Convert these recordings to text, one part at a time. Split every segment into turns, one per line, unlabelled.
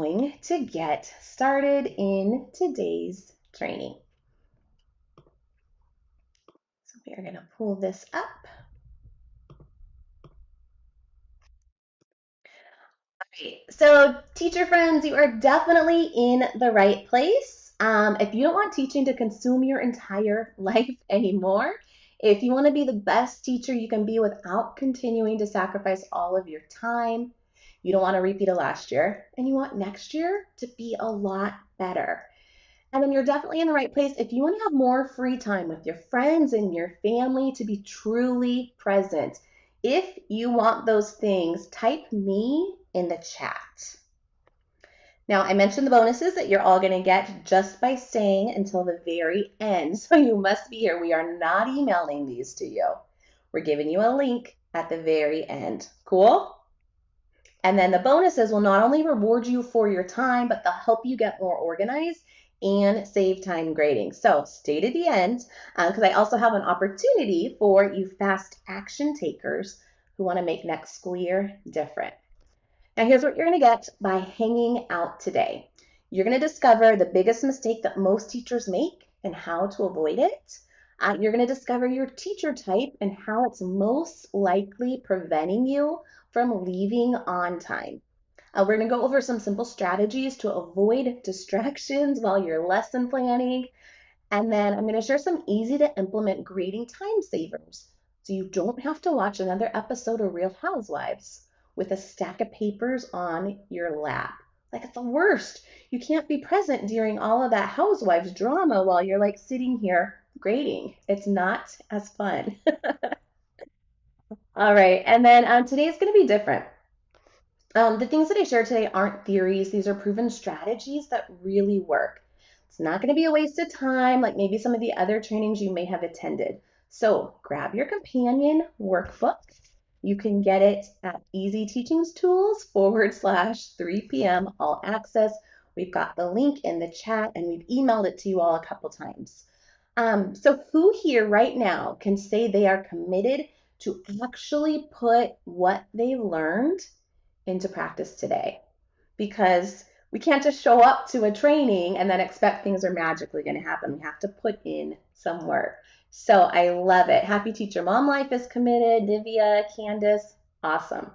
going to get started in today's training. So we are going to pull this up. Okay, so teacher friends, you are definitely in the right place. If you don't want teaching to consume your entire life anymore, if you want to be the best teacher you can be without continuing to sacrifice all of your time, you don't want to repeat of last year, and you want next year to be a lot better. And then you're definitely in the right place if you want to have more free time with your friends and your family to be truly present. If you want those things, type me in the chat. Now, I mentioned the bonuses that you're all going to get just by staying until the very end. So you must be here. We are not emailing these to you. We're giving you a link at the very end. Cool? And then the bonuses will not only reward you for your time, but they'll help you get more organized and save time grading. So stay to the end because I also have an opportunity for you fast action takers who want to make next school year different. Now here's what you're going to get by hanging out today. You're going to discover the biggest mistake that most teachers make and how to avoid it. You're going to discover your teacher type and how it's most likely preventing you from leaving on time. We're going to go over some simple strategies to avoid distractions while you're lesson planning. And then I'm going to share some easy to implement grading time savers so you don't have to watch another episode of Real Housewives with a stack of papers on your lap. Like, it's the worst. You can't be present during all of that Housewives drama while you're like sitting here grading. It's not as fun. All right, and then today's going to be different. The things that I share today aren't theories. These are proven strategies that really work. It's not going to be a waste of time like maybe some of the other trainings you may have attended. So grab your companion workbook. You can get it at Easy Teachings Tools /3 p.m. all access. We've got the link in the chat and we've emailed it to you all a couple times. So who here right now can say they are committed to actually put what they've learned into practice today? Because we can't just show up to a training and then expect things are magically going to happen. We have to put in some work. So I love it. Happy Teacher Mom Life is committed. Nivea, Candace, awesome.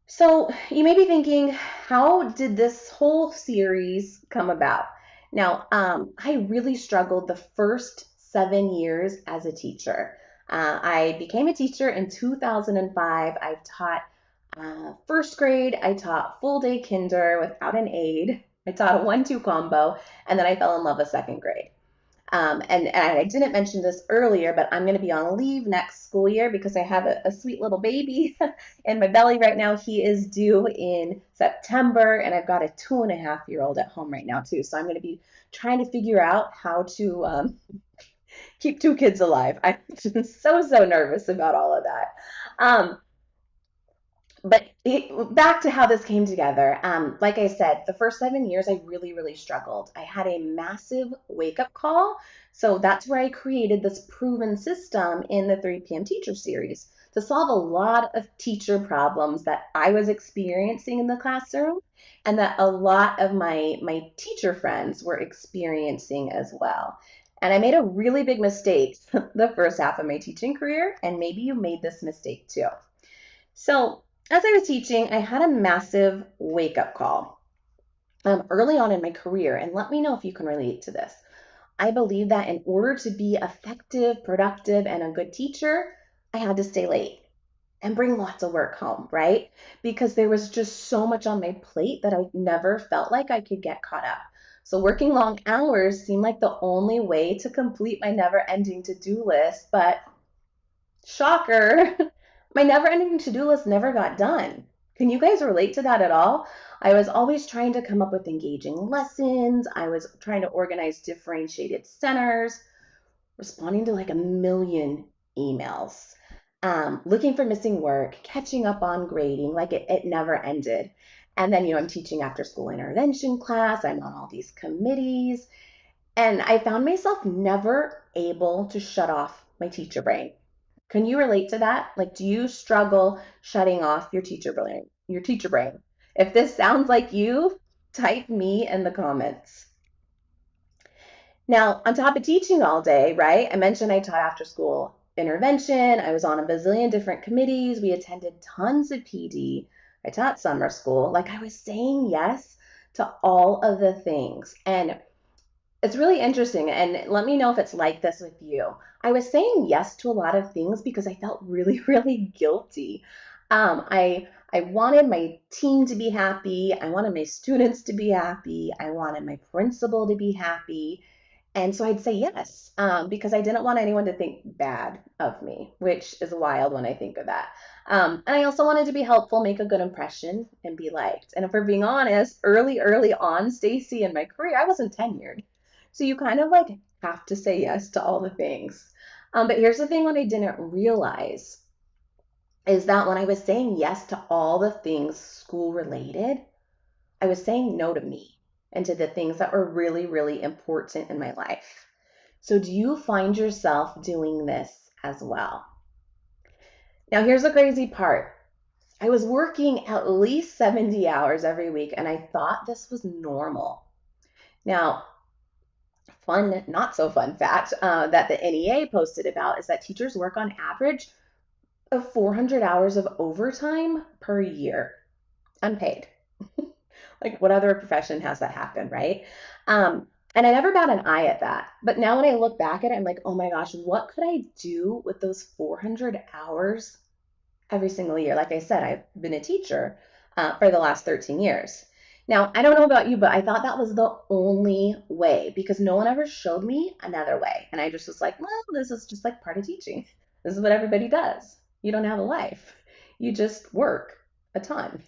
So you may be thinking, how did this whole series come about? Now, I really struggled the first 7 years as a teacher. I became a teacher in 2005. I've taught first grade. I taught full day kinder without an aide. I taught a 1-2 combo, and then I fell in love with second grade. And I didn't mention this earlier, but I'm going to be on leave next school year because I have a sweet little baby in my belly right now. He is due in September, and I've got a 2.5-year-old at home right now too. So I'm going to be trying to figure out how to keep 2 kids alive. I'm just so nervous about all of that. But back to how this came together. Like I said, the first 7 years, I really struggled. I had a massive wake-up call. So that's where I created this proven system in the 3 p.m. teacher series to solve a lot of teacher problems that I was experiencing in the classroom and that a lot of my teacher friends were experiencing as well. And I made a really big mistake the first half of my teaching career, and maybe you made this mistake too. So as I was teaching, I had a massive wake-up call early on in my career, and let me know if you can relate to this. I believe that in order to be effective, productive, and a good teacher, I had to stay late and bring lots of work home, right? Because there was just so much on my plate that I never felt like I could get caught up. So working long hours seemed like the only way to complete my never-ending to-do list, but shocker, my never-ending to-do list never got done. Can you guys relate to that at all? I was always trying to come up with engaging lessons. I was trying to organize differentiated centers, responding to like a million emails, looking for missing work, catching up on grading, like it never ended. And then, I'm teaching after school intervention class. I'm on all these committees. And I found myself never able to shut off my teacher brain. Can you relate to that? Like, do you struggle shutting off your teacher brain? If this sounds like you, type me in the comments. Now, on top of teaching all day, right? I mentioned I taught after school intervention. I was on a bazillion different committees. We attended tons of PD. I taught summer school. Like, I was saying yes to all of the things. And it's really interesting. And let me know if it's like this with you. I was saying yes to a lot of things because I felt really, really guilty. I wanted my team to be happy. I wanted my students to be happy. I wanted my principal to be happy. And so I'd say yes, because I didn't want anyone to think bad of me, which is wild when I think of that. And I also wanted to be helpful, make a good impression, and be liked. And if we're being honest, early on, Stacy, in my career, I wasn't tenured. So you kind of like have to say yes to all the things. But here's the thing: what I didn't realize is that when I was saying yes to all the things school related, I was saying no to me and to the things that were really, really important in my life. So, do you find yourself doing this as well? Now, here's the crazy part. I was working at least 70 hours every week, and I thought this was normal. Now, fun, not so fun fact that the NEA posted about is that teachers work on average of 400 hours of overtime per year, unpaid. Like, what other profession has that happen, right? And I never bat an eye at that. But now when I look back at it, I'm like, oh my gosh, what could I do with those 400 hours every single year? Like I said, I've been a teacher for the last 13 years. Now, I don't know about you, but I thought that was the only way because no one ever showed me another way. And I just was like, well, this is just like part of teaching. This is what everybody does. You don't have a life, you just work a ton.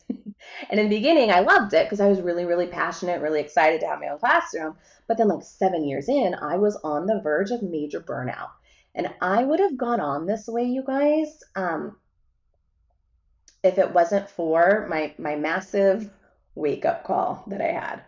And in the beginning, I loved it because I was really, really passionate, really excited to have my own classroom. But then, like 7 years in, I was on the verge of major burnout. And I would have gone on this way, you guys, if it wasn't for my massive wake up call that I had.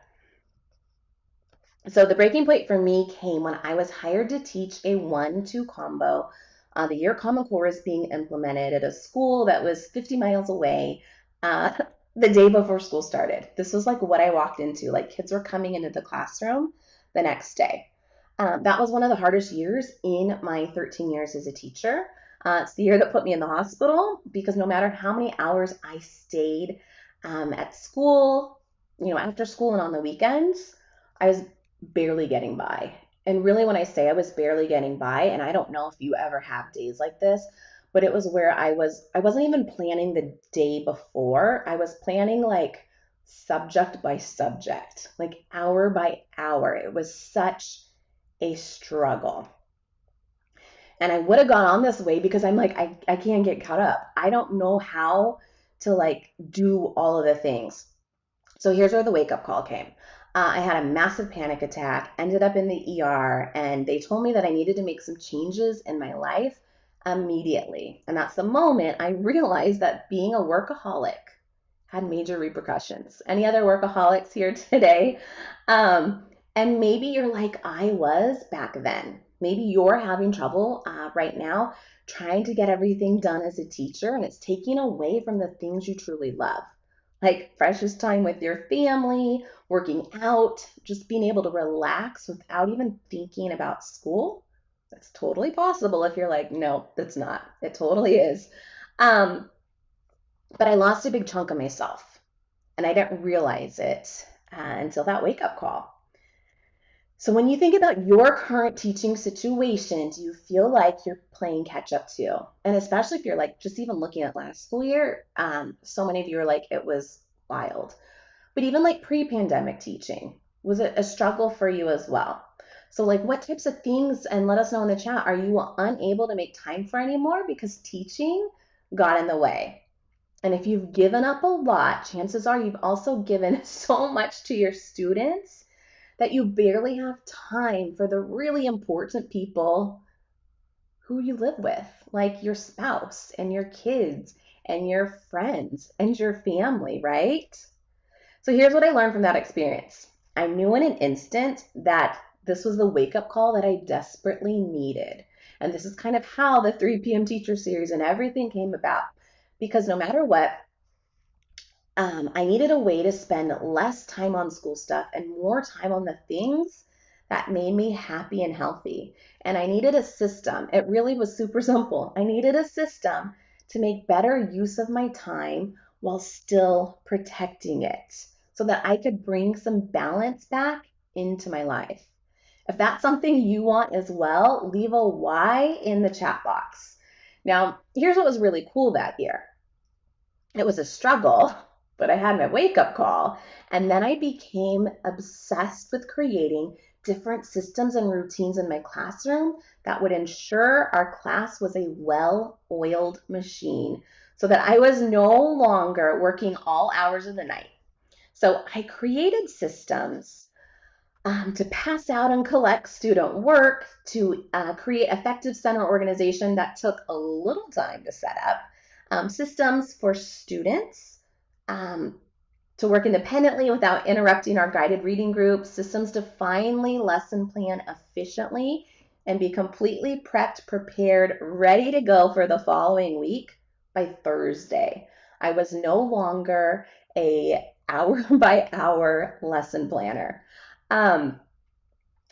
So the breaking point for me came when I was hired to teach a 1-2 combo. The year Common Core was being implemented at a school that was 50 miles away. Uh, the day before school started. This was like what I walked into. Like kids were coming into the classroom the next day. That was one of the hardest years in my 13 years as a teacher. It's the year that put me in the hospital because no matter how many hours I stayed at school, after school and on the weekends, I was barely getting by. And really, when I say I was barely getting by, and I don't know if you ever have days like this, but it was where I wasn't even planning the day before. I was planning like subject by subject, like hour by hour. It was such a struggle. And I would have gone on this way because I'm like, I can't get caught up. I don't know how to like do all of the things. So here's where the wake up call came. I had a massive panic attack, ended up in the ER, and they told me that I needed to make some changes in my life immediately. And that's the moment I realized that being a workaholic had major repercussions. Any other workaholics here today? And maybe you're like I was back then. Maybe you're having trouble right now trying to get everything done as a teacher, and it's taking away from the things you truly love, like precious time with your family, working out, just being able to relax without even thinking about school. That's totally possible if you're like, no, that's not. It totally is. Um, but I lost a big chunk of myself, and I didn't realize it until that wake up call. So when you think about your current teaching situation, do you feel like you're playing catch up too? And especially if you're like just even looking at last school year, so many of you are like, it was wild. But even like pre-pandemic teaching, was it a struggle for you as well? So like what types of things, and let us know in the chat, are you unable to make time for anymore because teaching got in the way? And if you've given up a lot, chances are you've also given so much to your students that you barely have time for the really important people who you live with, like your spouse and your kids and your friends and your family, right? So here's what I learned from that experience. I knew in an instant that this was the wake up call that I desperately needed. And this is kind of how the 3 p.m. teacher series and everything came about. Because no matter what, I needed a way to spend less time on school stuff and more time on the things that made me happy and healthy. And I needed a system. It really was super simple. I needed a system to make better use of my time while still protecting it so that I could bring some balance back into my life. If that's something you want as well, leave a why in the chat box. Now, here's what was really cool that year. It was a struggle, but I had my wake up call. And then I became obsessed with creating different systems and routines in my classroom that would ensure our class was a well oiled machine so that I was no longer working all hours of the night. So I created systems to pass out and collect student work, to create effective center organization that took a little time to set up, systems for students um, to work independently without interrupting our guided reading group, systems to finally lesson plan efficiently and be completely prepped, prepared, ready to go for the following week by Thursday. I was no longer a hour by hour lesson planner. Um,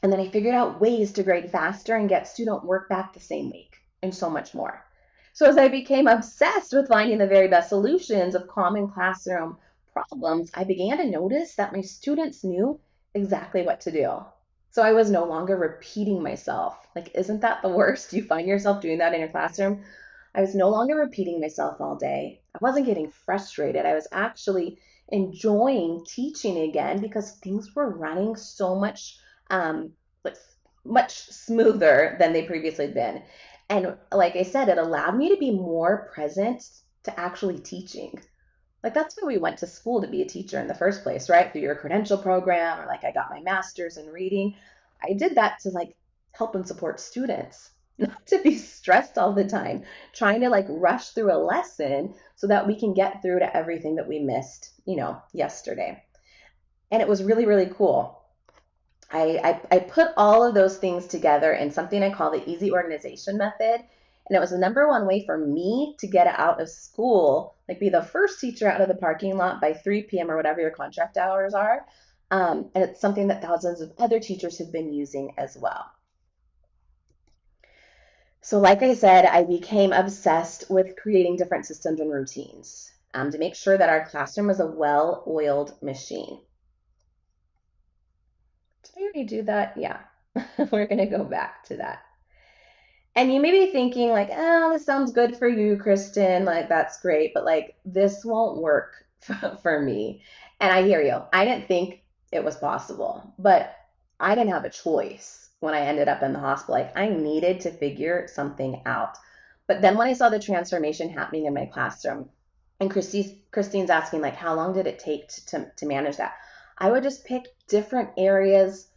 and then I figured out ways to grade faster and get student work back the same week, and so much more. So as I became obsessed with finding the very best solutions of common classroom problems, I began to notice that my students knew exactly what to do. So I was no longer repeating myself. Like, isn't that the worst? You find yourself doing that in your classroom. I was no longer repeating myself all day. I wasn't getting frustrated. I was actually enjoying teaching again because things were running so um, like much smoother than they previously had been. And like I said, it allowed me to be more present to actually teaching. Like that's why we went to school to be a teacher in the first place, right? Through your credential program, or like I got my master's in reading. I did that to like help and support students, not to be stressed all the time, trying to like rush through a lesson so that we can get through to everything that we missed, yesterday. And it was really, really cool. I put all of those things together in something I call the easy organization method. And it was the number one way for me to get out of school, like be the first teacher out of the parking lot by 3 p.m. or whatever your contract hours are. And it's something that thousands of other teachers have been using as well. So, like I said, I became obsessed with creating different systems and routines to make sure that our classroom is a well oiled machine. Did I already do that? Yeah. We're going to go back to that. And you may be thinking, like, oh, this sounds good for you, Kristen. Like, that's great, but like, this won't work for me. And I hear you. I didn't think it was possible, but I didn't have a choice when I ended up in the hospital. Like, I needed to figure something out. But then when I saw the transformation happening in my classroom, and Christine's asking, like, how long did it take to manage that? I would just pick different areas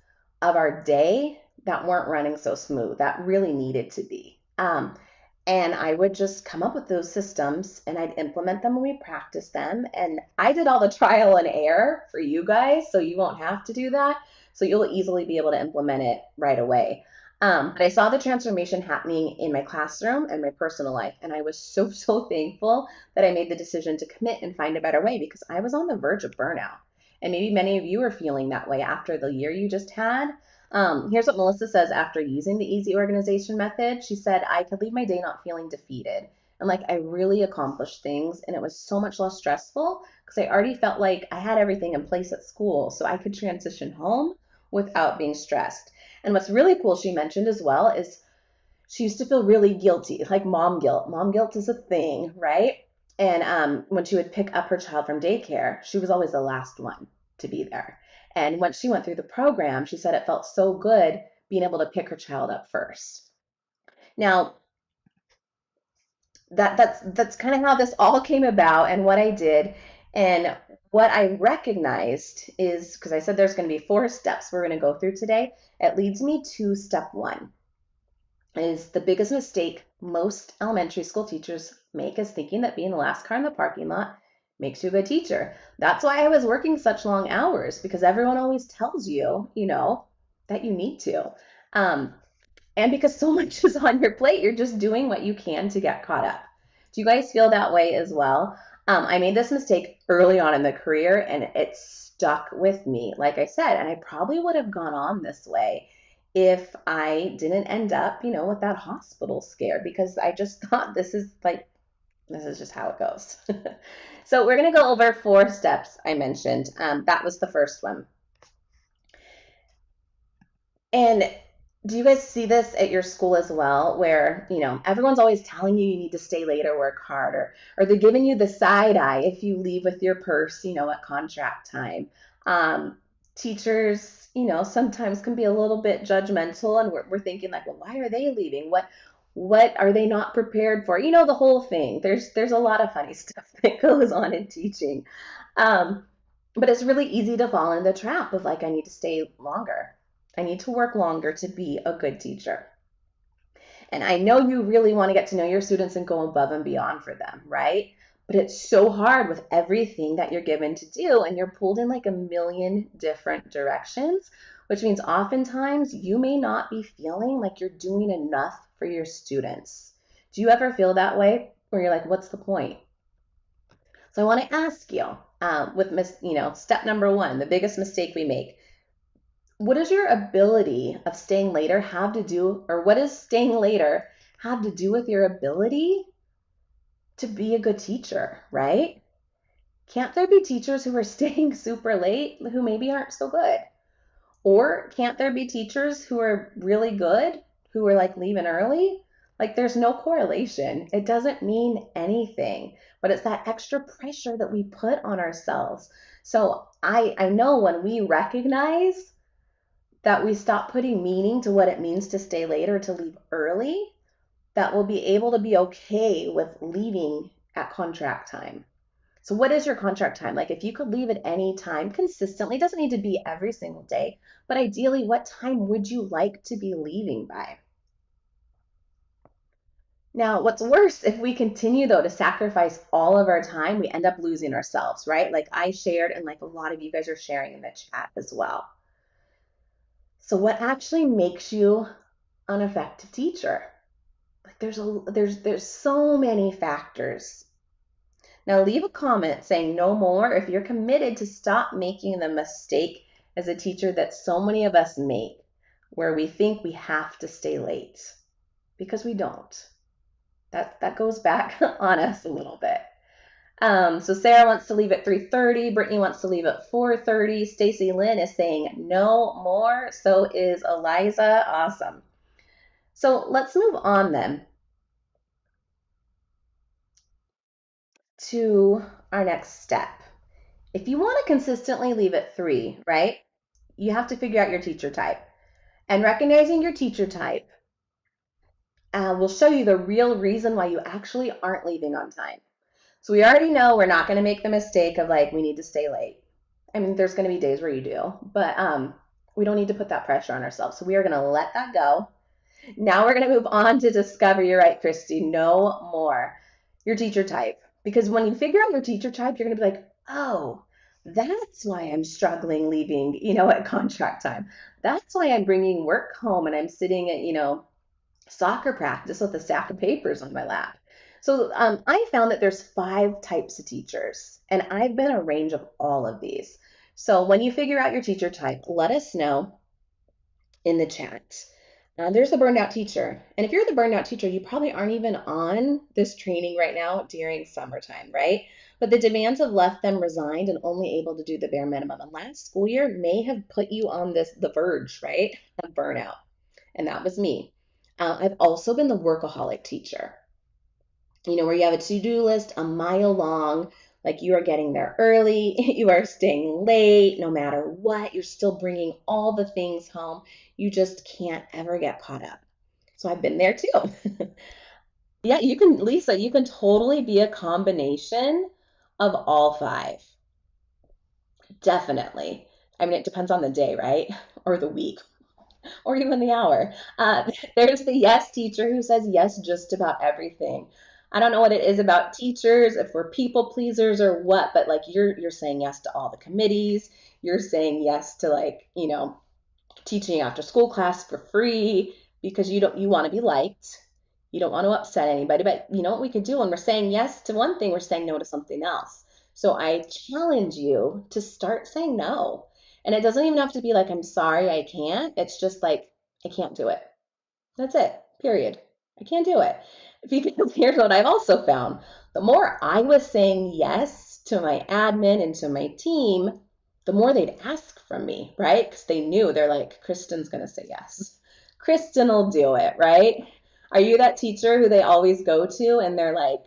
of our day that weren't running so smooth, that really needed to be. And I would just come up with those systems and I'd implement them when we practice them. And I did all the trial and error for you guys, so you won't have to do that. So you'll easily be able to implement it right away. But I saw the transformation happening in my classroom and my personal life. And I was so, so thankful that I made the decision to commit and find a better way because I was on the verge of burnout. And maybe many of you are feeling that way after the year you just had. Here's what Melissa says after using the easy organization method. She said, I could leave my day not feeling defeated. And like I really accomplished things and it was so much less stressful because I already felt like I had everything in place at school so I could transition home without being stressed. And what's really cool she mentioned as well is she used to feel really guilty, like mom guilt. Mom guilt is a thing, right? And when she would pick up her child from daycare, she was always the last one to be there. And once she went through the program, she said it felt so good being able to pick her child up first. Now, that's kind of how this all came about and what I did. And what I recognized is because I said there's going to be 4 steps we're going to go through today, it leads me to step 1. Is the biggest mistake most elementary school teachers make is thinking that being the last car in the parking lot makes you a good teacher. That's why I was working such long hours because everyone always tells you, that you need to. And because so much is on your plate, you're just doing what you can to get caught up. Do you guys feel that way as well? I made this mistake early on in the career and it stuck with me, like I said, and I probably would have gone on this way if I didn't end up, with that hospital scare because I just thought this is just how it goes. So we're going to go over 4 steps I mentioned. That was the first one. And do you guys see this at your school as well, where, everyone's always telling you need to stay late or work hard, or they're giving you the side eye if you leave with your purse, at contract time. Teachers, sometimes can be a little bit judgmental, and we're thinking like, well, why are they leaving? What are they not prepared for? The whole thing. There's a lot of funny stuff that goes on in teaching. Um, but it's really easy to fall into the trap of like, I need to stay longer. I need to work longer to be a good teacher. And I know you really want to get to know your students and go above and beyond for them, right? But it's so hard with everything that you're given to do, and you're pulled in like a million different directions, which means oftentimes you may not be feeling like you're doing enough for your students. Do you ever feel that way where you're like, what's the point? So I want to ask you, step number 1, the biggest mistake we make. What does your ability of staying later have to do, or what does staying later have to do with your ability to be a good teacher, right? Can't there be teachers who are staying super late who maybe aren't so good? Or can't there be teachers who are really good who are like leaving early? Like there's no correlation. It doesn't mean anything, but it's that extra pressure that we put on ourselves. So I know when we recognize that we stop putting meaning to what it means to stay late or to leave early, that we'll be able to be okay with leaving at contract time. So what is your contract time? Like if you could leave at any time consistently, it doesn't need to be every single day, but ideally, what time would you like to be leaving by? Now, what's worse, if we continue though to sacrifice all of our time, we end up losing ourselves, right? Like I shared, and like a lot of you guys are sharing in the chat as well. So what actually makes you an effective teacher? Like there's so many factors. Now leave a comment saying no more if you're committed to stop making the mistake as a teacher that so many of us make, where we think we have to stay late because we don't. That goes back on us a little bit. So Sarah wants to leave at 3:30. Brittany wants to leave at 4:30. Stacy Lynn is saying no more. So is Eliza. Awesome. So let's move on then to our next step. If you want to consistently leave at 3, right, you have to figure out your teacher type. And recognizing your teacher type will show you the real reason why you actually aren't leaving on time. So we already know we're not going to make the mistake of like, we need to stay late. I mean, there's going to be days where you do, but we don't need to put that pressure on ourselves. So we are going to let that go. Now we're going to move on to discover, you're right, Christy, no more your teacher type. Because when you figure out your teacher type, you're going to be like, oh, that's why I'm struggling leaving, at contract time. That's why I'm bringing work home and I'm sitting at, soccer practice with a stack of papers on my lap. So I found that there's 5 types of teachers, and I've been a range of all of these. So when you figure out your teacher type, let us know in the chat. There's the burned out teacher. And if you're the burned out teacher, you probably aren't even on this training right now during summertime, right? But the demands have left them resigned and only able to do the bare minimum. And last school year may have put you on the verge, right, of burnout. And that was me. I've also been the workaholic teacher, where you have a to-do list a mile long, like you are getting there early, you are staying late, no matter what, you're still bringing all the things home. You just can't ever get caught up. So I've been there too. Yeah, you can, Lisa, you can totally be a combination of all 5. Definitely. I mean, it depends on the day, right? Or the week, or even the hour. There's the yes teacher who says yes just about everything. I don't know what it is about teachers, if we're people pleasers or what, but like you're saying yes to all the committees. You're saying yes to like, teaching after school class for free because you want to be liked. You don't want to upset anybody, but you know what we could do when we're saying yes to one thing, we're saying no to something else. So I challenge you to start saying no. And it doesn't even have to be like, I'm sorry, I can't. It's just like, I can't do it. That's it, period. I can't do it. Because here's what I've also found. The more I was saying yes to my admin and to my team, the more they'd ask from me, right? Because they knew, they're like, Kristen's going to say yes. Kristen will do it, right? Are you that teacher who they always go to and they're like,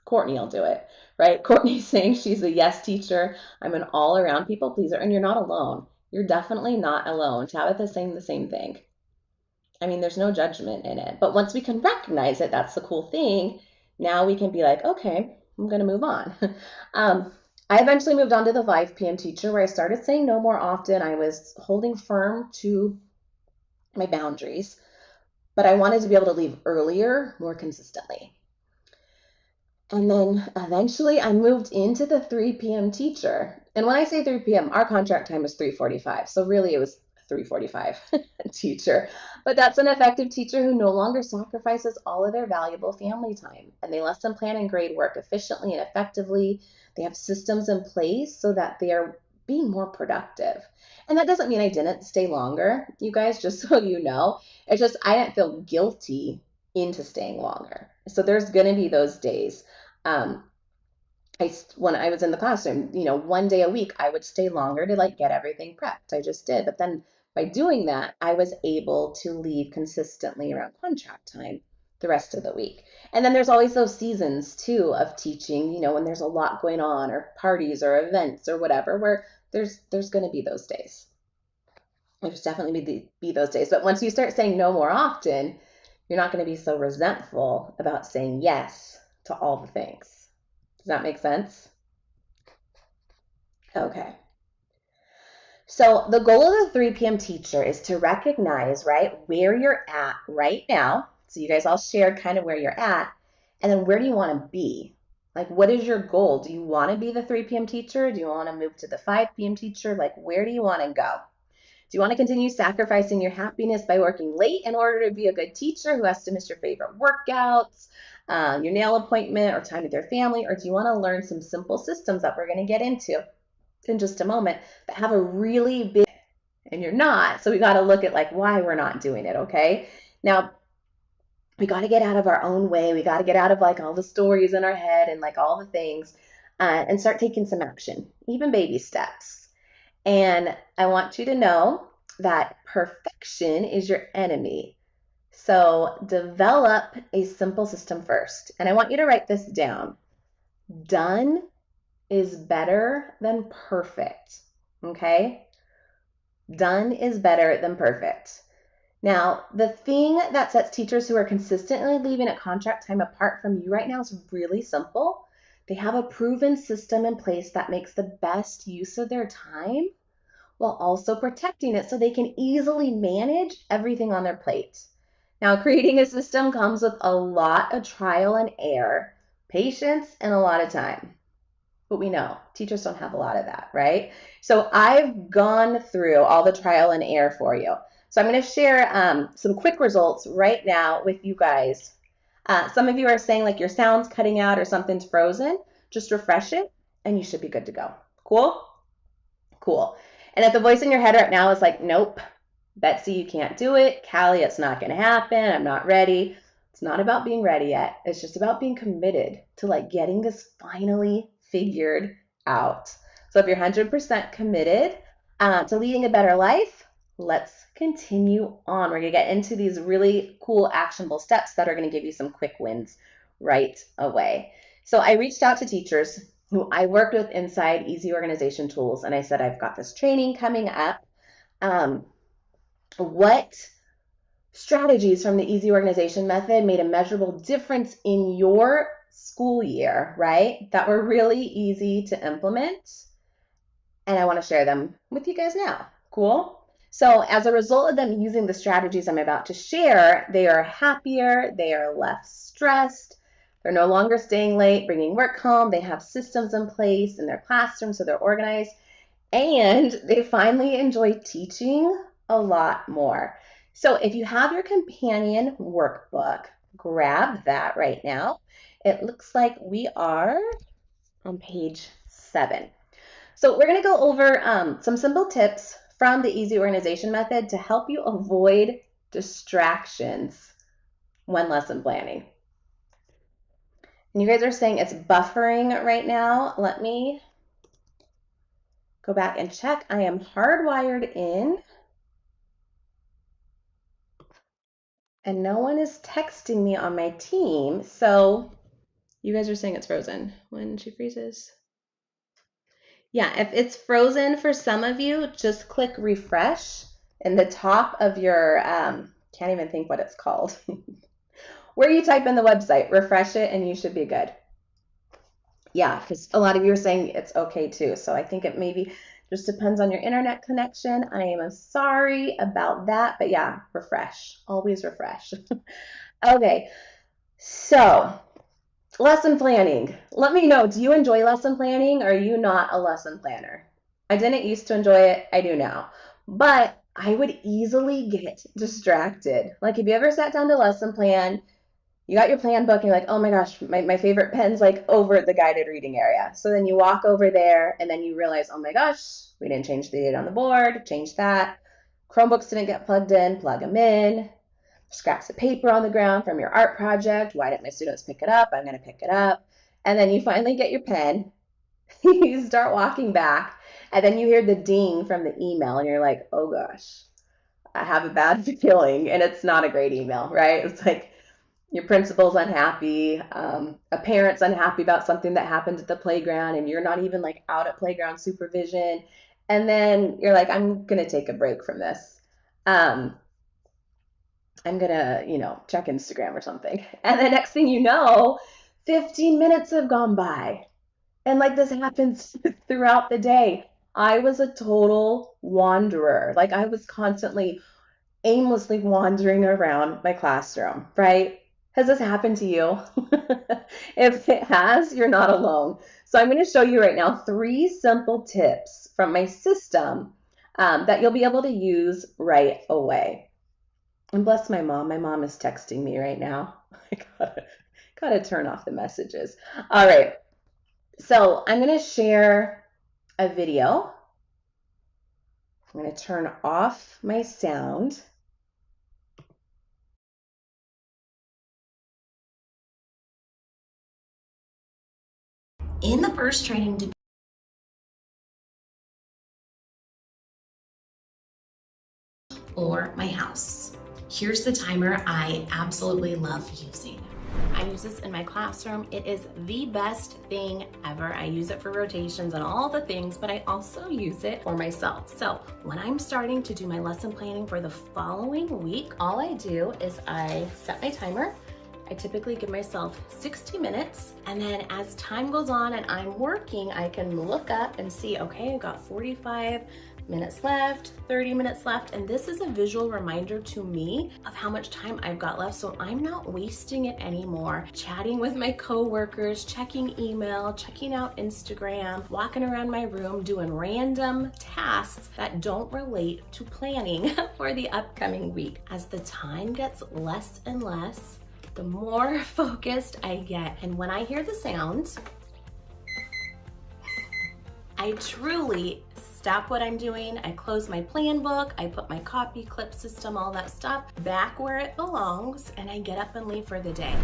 Courtney will do it, right? Courtney's saying she's a yes teacher. I'm an all around people pleaser, and you're not alone. You're definitely not alone. Tabitha's saying the same thing. I mean, there's no judgment in it. But once we can recognize it, that's the cool thing. Now we can be like, okay, I'm going to move on. I eventually moved on to the 5 p.m. teacher where I started saying no more often. I was holding firm to my boundaries, but I wanted to be able to leave earlier more consistently. And then eventually I moved into the 3 p.m. teacher. And when I say 3 p.m., our contract time was 3:45. So really it was 3:45 teacher. But that's an effective teacher who no longer sacrifices all of their valuable family time. And they lesson plan and grade work efficiently and effectively. They have systems in place so that they are being more productive. And that doesn't mean I didn't stay longer, you guys, just so you know. It's just I didn't feel guilty into staying longer. So there's going to be those days. Um, when I was in the classroom, one day a week, I would stay longer to like get everything prepped. I just did. But then by doing that, I was able to leave consistently around contract time the rest of the week. And then there's always those seasons too of teaching, when there's a lot going on or parties or events or whatever, where there's going to be those days. There's definitely be those days. But once you start saying no more often, you're not going to be so resentful about saying yes to all the things. Does that make sense? Okay. So the goal of the 3 p.m. teacher is to recognize, right, where you're at right now. So you guys all shared kind of where you're at. And then where do you want to be? Like, what is your goal? Do you want to be the 3 p.m. teacher? Do you want to move to the 5 p.m. teacher? Like, where do you want to go? Do you want to continue sacrificing your happiness by working late in order to be a good teacher who has to miss your favorite workouts, your nail appointment, or time with your family? Or do you want to learn some simple systems that we're going to get into in just a moment that have a really big, and you're not, so we got to look at like why we're not doing it, okay? Now, we got to get out of our own way. We got to get out of like all the stories in our head and like all the things and start taking some action, even baby steps. And I want you to know that perfection is your enemy. So develop a simple system first. And I want you to write this down. Done is better than perfect. Okay? Done is better than perfect. Now, the thing that sets teachers who are consistently leaving at contract time apart from you right now is really simple. They have a proven system in place that makes the best use of their time while also protecting it so they can easily manage everything on their plate. Now, creating a system comes with a lot of trial and error, patience, and a lot of time. But we know teachers don't have a lot of that, right? So I've gone through all the trial and error for you. So I'm going to share some quick results right now with you guys. Some of you are saying like your sound's cutting out or something's frozen. Just refresh it and you should be good to go. Cool? Cool. And if the voice in your head right now is like, nope, Betsy, you can't do it. Callie, it's not going to happen. I'm not ready. It's not about being ready yet. It's just about being committed to like getting this finally figured out. So if you're 100% committed to leading a better life, let's continue on. We're going to get into these really cool actionable steps that are going to give you some quick wins right away. So I reached out to teachers who I worked with inside Easy Organization Tools, and I said, I've got this training coming up. What strategies from the Easy Organization method made a measurable difference in your school year, right? That were really easy to implement. And I want to share them with you guys now. Cool? So as a result of them using the strategies I'm about to share, they are happier, they are less stressed, they're no longer staying late, bringing work home, they have systems in place in their classroom so they're organized, and they finally enjoy teaching a lot more. So if you have your companion workbook, grab that right now. It looks like we are on page 7. So we're going to go over some simple tips from the Easy Organization Method to help you avoid distractions when lesson planning. And you guys are saying it's buffering right now. Let me go back and check. I am hardwired in. And no one is texting me on my team. So you guys are saying it's frozen when she freezes. Yeah, if it's frozen for some of you, just click refresh in the top of your, can't even think what it's called, where you type in the website, refresh it, and you should be good. Yeah, because a lot of you are saying it's okay too. So I think it maybe just depends on your internet connection. I am sorry about that, but yeah, refresh, always refresh. Okay, so lesson planning. Let me know, do you enjoy lesson planning or are you not a lesson planner? I didn't used to enjoy it, I do now. But I would easily get distracted. Like if you ever sat down to lesson plan, you got your plan book and you're like, oh my gosh, my favorite pen's like over at the guided reading area. So then you walk over there and then you realize, oh my gosh, we didn't change the date on the board, change that. Chromebooks didn't get plugged in, plug them in. Scraps of paper on the ground from your art project. Why didn't my students pick it up? I'm going to pick it up. And then you finally get your pen. You start walking back. And then you hear the ding from the email. And you're like, oh gosh, I have a bad feeling. And it's not a great email, right? It's like your principal's unhappy. A parent's unhappy about something that happened at the playground. And you're not even like out at playground supervision. And then you're like, I'm going to take a break from this. I'm going to, check Instagram or something. And the next thing you know, 15 minutes have gone by. And like this happens throughout the day. I was a total wanderer. Like I was constantly aimlessly wandering around my classroom, right? Has this happened to you? If it has, you're not alone. So I'm going to show you right now 3 simple tips from my system that you'll be able to use right away. And bless my mom. My mom is texting me right now. I gotta turn off the messages. All right. So I'm going to share a video. I'm going to turn off my sound.
In the first training or my house. Here's the timer I absolutely love using. I use this in my classroom. It is the best thing ever. I use it for rotations and all the things, but I also use it for myself. So when I'm starting to do my lesson planning for the following week, all I do is I set my timer. I typically give myself 60 minutes, and then as time goes on and I'm working, I can look up and see, okay, I've got 45 minutes left, 30 minutes left, and this is a visual reminder to me of how much time I've got left, so I'm not wasting it anymore chatting with my coworkers, checking email, checking out Instagram, walking around my room, doing random tasks that don't relate to planning for the upcoming week. As the time gets less and less, the more focused I get. And when I hear the sound, I truly stop what I'm doing. I close my plan book, I put my copy clip system, all that stuff back where it belongs, and I get up and leave for the day.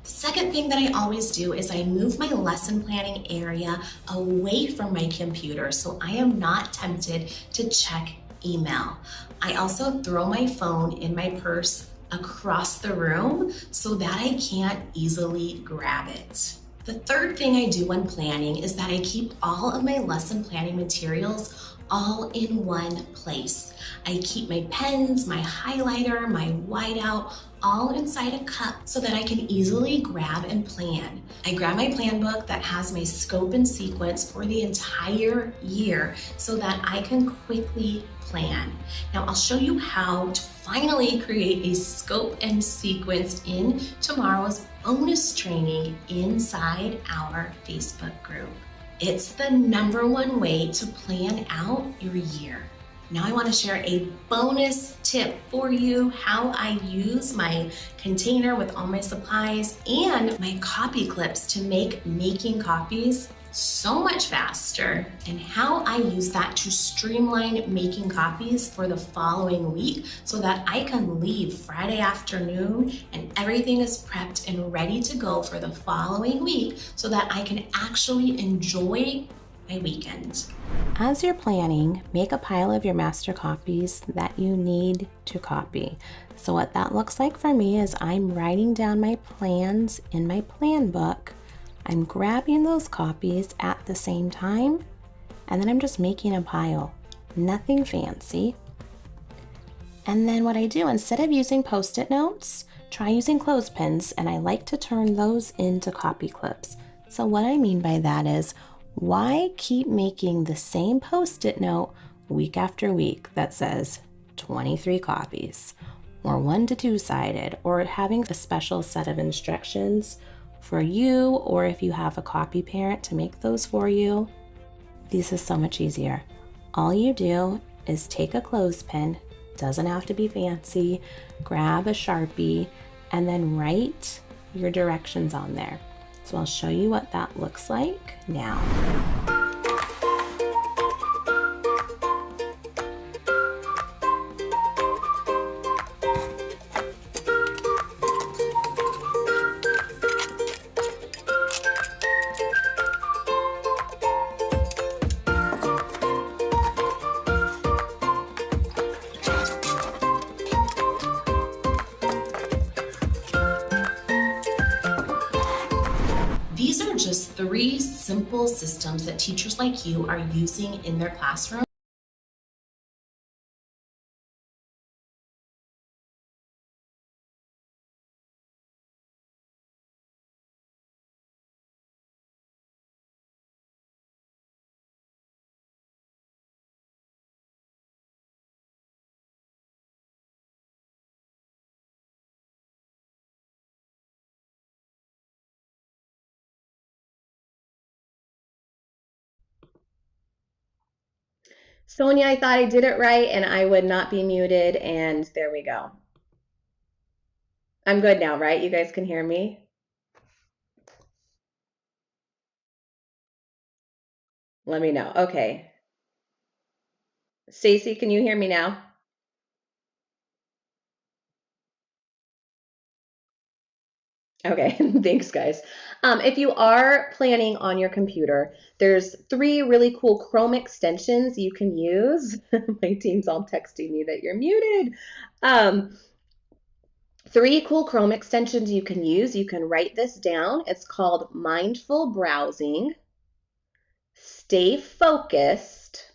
The second thing that I always do is I move my lesson planning area away from my computer so I am not tempted to check email. I also throw my phone in my purse across the room so that I can't easily grab it. The third thing I do when planning is that I keep all of my lesson planning materials all in one place. I keep my pens, my highlighter, my whiteout, all inside a cup so that I can easily grab and plan. I grab my plan book that has my scope and sequence for the entire year so that I can quickly plan. Now I'll show you how to finally create a scope and sequence in tomorrow's bonus training inside our Facebook group. It's the #1 way to plan out your year. Now I want to share a bonus tip for you, how I use my container with all my supplies and my copy clips to make making copies so much faster, and how I use that to streamline making copies for the following week so that I can leave Friday afternoon and everything is prepped and ready to go for the following week so that I can actually enjoy my weekend. As you're planning, make a pile of your master copies that you need to copy. So what that looks like for me is I'm writing down my plans in my plan book. I'm grabbing those copies at the same time, and then I'm just making a pile. Nothing fancy. And then what I do, instead of using Post-it notes, try using clothespins, and I like to turn those into copy clips. So what I mean by that is, why keep making the same Post-it note week after week that says 23 copies, or 1 to 2-sided, or having a special set of instructions for you, or if you have a copy parent to make those for you? This is so much easier. All you do is take a clothespin, doesn't have to be fancy, grab a Sharpie, and then write your directions on there. So I'll show you what that looks like now. These are just 3 simple systems that teachers like you are using in their classroom.
Sonia, I thought I did it right and I would not be muted, and there we go. I'm good now, right? You guys can hear me? Let me know. Okay. Stacy, can you hear me now? Okay, thanks, guys. If you are planning on your computer, there's 3 really cool Chrome extensions you can use. My team's all texting me that you're muted. 3 cool Chrome extensions you can use. You can write this down. It's called Mindful Browsing, Stay Focused,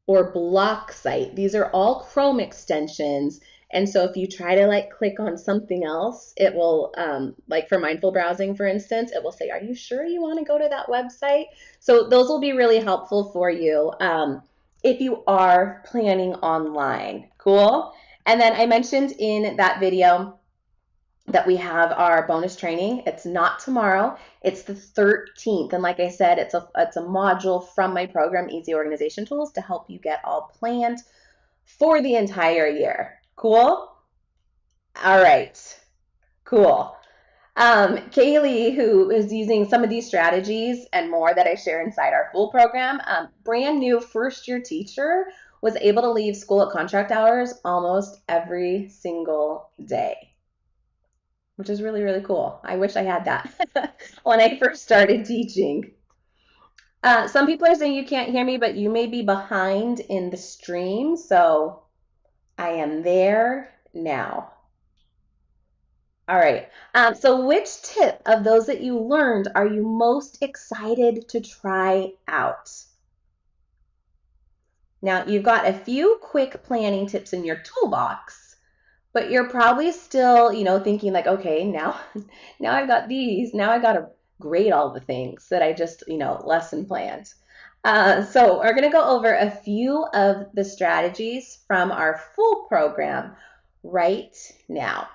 or Block Site. These are all Chrome extensions. And so if you try to like click on something else, it will, like for mindful browsing, for instance, it will say, are you sure you want to go to that website? So those will be really helpful for you if you are planning online. Cool. And then I mentioned in that video that we have our bonus training. It's not tomorrow, it's the 13th. And like I said, it's a module from my program, Easy Organization Tools, to help you get all planned for the entire year. Cool? All right. Cool. Kaylee, who is using some of these strategies and more that I share inside our full program, brand new first-year teacher, was able to leave school at contract hours almost every single day, which is really, really cool. I wish I had that when I first started teaching. Some people are saying you can't hear me, but you may be behind in the stream, so I am there now. All right. So which tip of those that you learned are you most excited to try out? Now, you've got a few quick planning tips in your toolbox, but you're probably still, thinking like, okay, now I've got these. Now I got to grade all the things that I just, lesson planned. So we're going to go over a few of the strategies from our full program right now.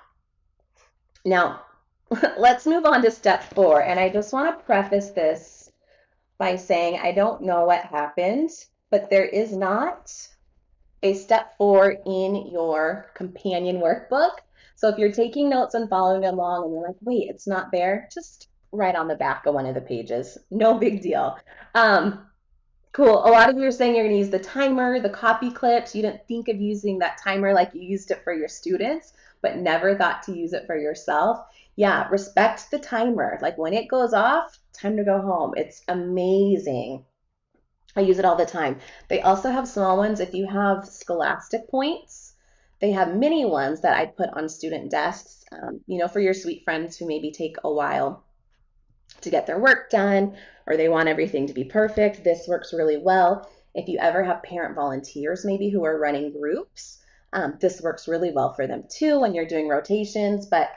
Now, let's move on to step 4. And I just want to preface this by saying I don't know what happened, but there is not a step 4 in your companion workbook. So if you're taking notes and following along and you're like, wait, it's not there, just write on the back of one of the pages. No big deal. Um, Cool. A lot of you are saying you're going to use the timer, the copy clips. You didn't think of using that timer like you used it for your students, but never thought to use it for yourself. Yeah, respect the timer. Like when it goes off, time to go home. It's amazing. I use it all the time. They also have small ones if you have Scholastic points. They have mini ones that I put on student desks, for your sweet friends who maybe take a while to get their work done or they want everything to be perfect. This works really well. If you ever have parent volunteers maybe who are running groups, this works really well for them too when you're doing rotations, but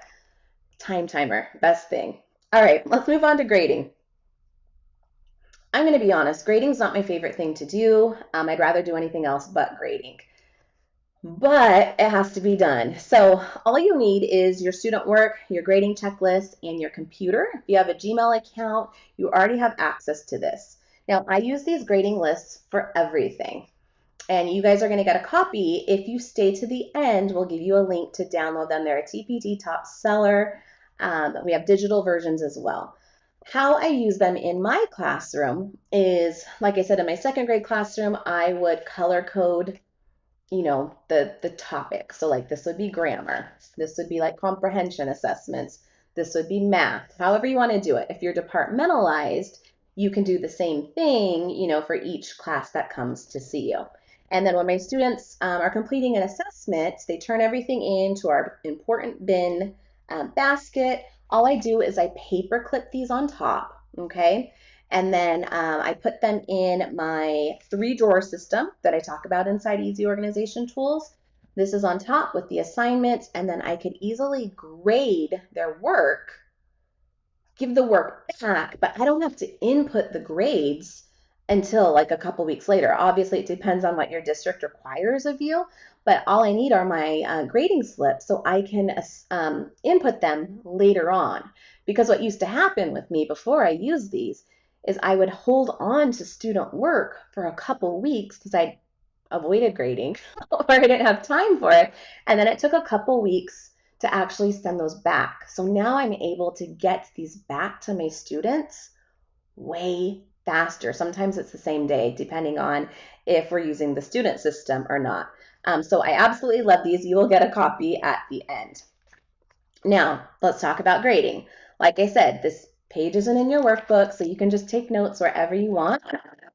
time timer, best thing. All right, let's move on to grading. I'm going to be honest, grading's not my favorite thing to do. I'd rather do anything else but grading. But it has to be done. So all you need is your student work, your grading checklist, and your computer. If you have a Gmail account, you already have access to this. Now, I use these grading lists for everything. And you guys are going to get a copy. If you stay to the end, we'll give you a link to download them. They're a TPT top seller. We have digital versions as well. How I use them in my classroom is, like I said, in my second grade classroom, I would color code the topic. So like this would be grammar. This would be like comprehension assessments. This would be math, however you want to do it. If you're departmentalized, you can do the same thing, for each class that comes to see you. And then when my students are completing an assessment, they turn everything into our important bin basket. All I do is I paper clip these on top, okay? And then I put them in my 3-drawer system that I talk about inside Easy Organization Tools. This is on top with the assignments, and then I could easily grade their work, give the work back, but I don't have to input the grades until like a couple weeks later. Obviously, it depends on what your district requires of you, but all I need are my grading slips so I can input them later on. Because what used to happen with me before I used these is I would hold on to student work for a couple weeks because I avoided grading or I didn't have time for it. And then it took a couple weeks to actually send those back. So now I'm able to get these back to my students way faster. Sometimes it's the same day, depending on if we're using the student system or not. So I absolutely love these. You will get a copy at the end. Now, let's talk about grading. Like I said, this page isn't in your workbook, so you can just take notes wherever you want.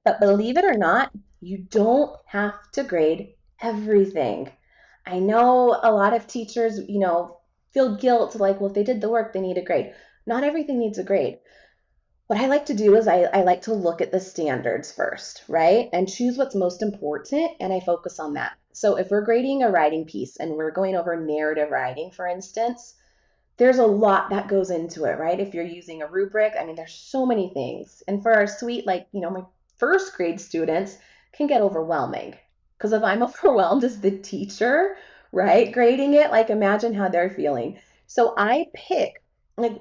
But believe it or not, you don't have to grade everything. I know a lot of teachers, feel guilt, like, well, if they did the work, they need a grade. Not everything needs a grade. What I like to do is I like to look at the standards first, right? And choose what's most important, and I focus on that. So if we're grading a writing piece and we're going over narrative writing, for instance, there's a lot that goes into it, right? If you're using a rubric, there's so many things. And for our sweet, my first grade students can get overwhelming. Because if I'm overwhelmed as the teacher, right, grading it, imagine how they're feeling. So I pick 1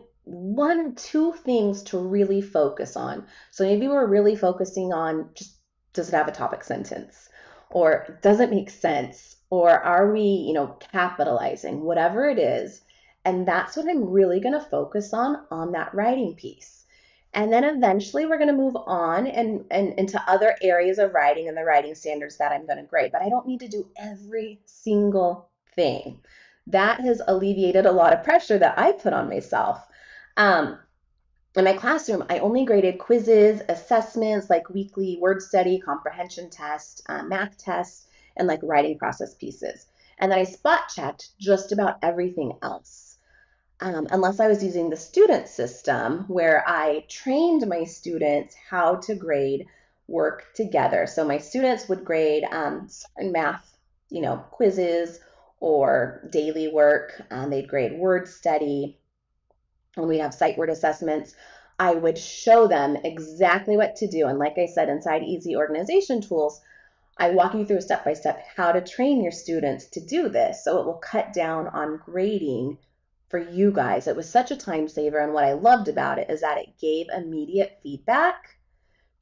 or 2 things to really focus on. So maybe we're really focusing on just, does it have a topic sentence? Or does it make sense? Or are we, capitalizing? Whatever it is. And that's what I'm really going to focus on that writing piece. And then eventually we're going to move on and into other areas of writing and the writing standards that I'm going to grade. But I don't need to do every single thing. That has alleviated a lot of pressure that I put on myself. In my classroom, I only graded quizzes, assessments, like weekly word study, comprehension tests, math tests, and writing process pieces. And then I spot checked just about everything else. Unless I was using the student system where I trained my students how to grade work together. So my students would grade certain math, quizzes or daily work. They'd grade word study. When we'd have sight word assessments, I would show them exactly what to do. And like I said, inside Easy Organization Tools, I walk you through step-by-step how to train your students to do this. So it will cut down on grading for you guys. It was such a time saver. And what I loved about it is that it gave immediate feedback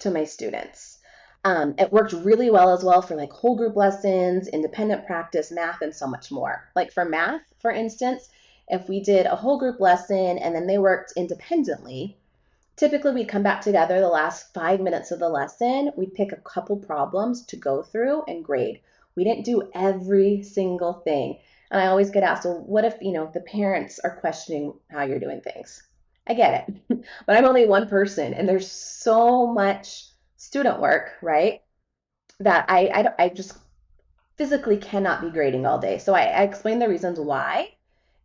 to my students. It worked really well as well for like whole group lessons, independent practice, math, and so much more. Like for math, for instance, if we did a whole group lesson and then they worked independently, typically we'd come back together the last 5 minutes of the lesson. We'd pick a couple problems to go through and grade. We didn't do every single thing. And I always get asked, well, what if, the parents are questioning how you're doing things? I get it, but I'm only one person and there's so much student work, right? That I just physically cannot be grading all day. So I explain the reasons why.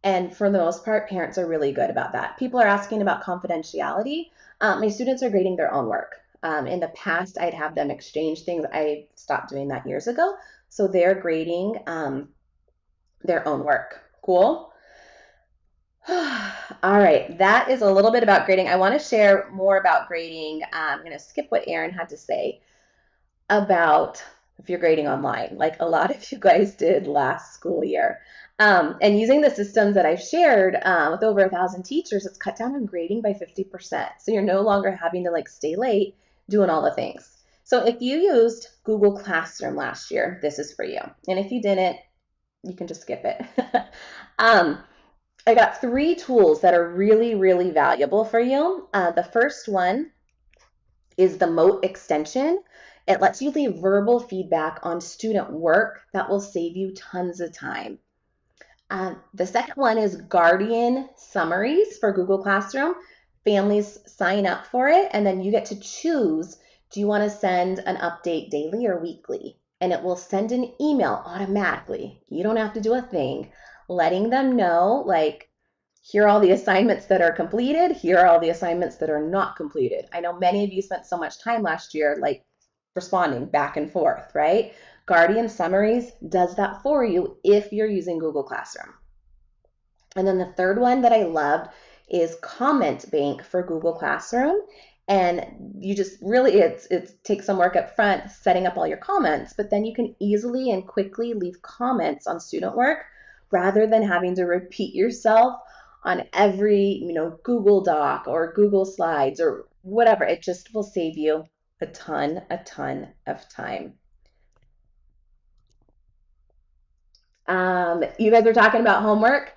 And for the most part, parents are really good about that. People are asking about confidentiality. My students are grading their own work. In the past, I'd have them exchange things. I stopped doing that years ago. So they're grading their own work. Cool? All right, that is a little bit about grading. I want to share more about grading. I'm going to skip what Erin had to say about if you're grading online, like a lot of you guys did last school year. And using the systems that I've shared with over 1,000 teachers, it's cut down on grading by 50%. So you're no longer having to stay late doing all the things. So if you used Google Classroom last year, this is for you. And if you didn't, you can just skip it. I got 3 tools that are really, really valuable for you. The first one is the Mote extension. It lets you leave verbal feedback on student work that will save you tons of time. The second one is Guardian Summaries for Google Classroom. Families sign up for it, and then you get to choose, do you want to send an update daily or weekly? And it will send an email automatically. You don't have to do a thing, letting them know, here are all the assignments that are completed. Here are all the assignments that are not completed. I know many of you spent so much time last year, responding back and forth, right? Guardian Summaries does that for you if you're using Google Classroom. And then the third one that I loved is Comment Bank for Google Classroom. And you just really, it takes some work up front setting up all your comments, but then you can easily and quickly leave comments on student work rather than having to repeat yourself on every, Google Doc or Google Slides or whatever. It just will save you a ton of time. You guys are talking about homework.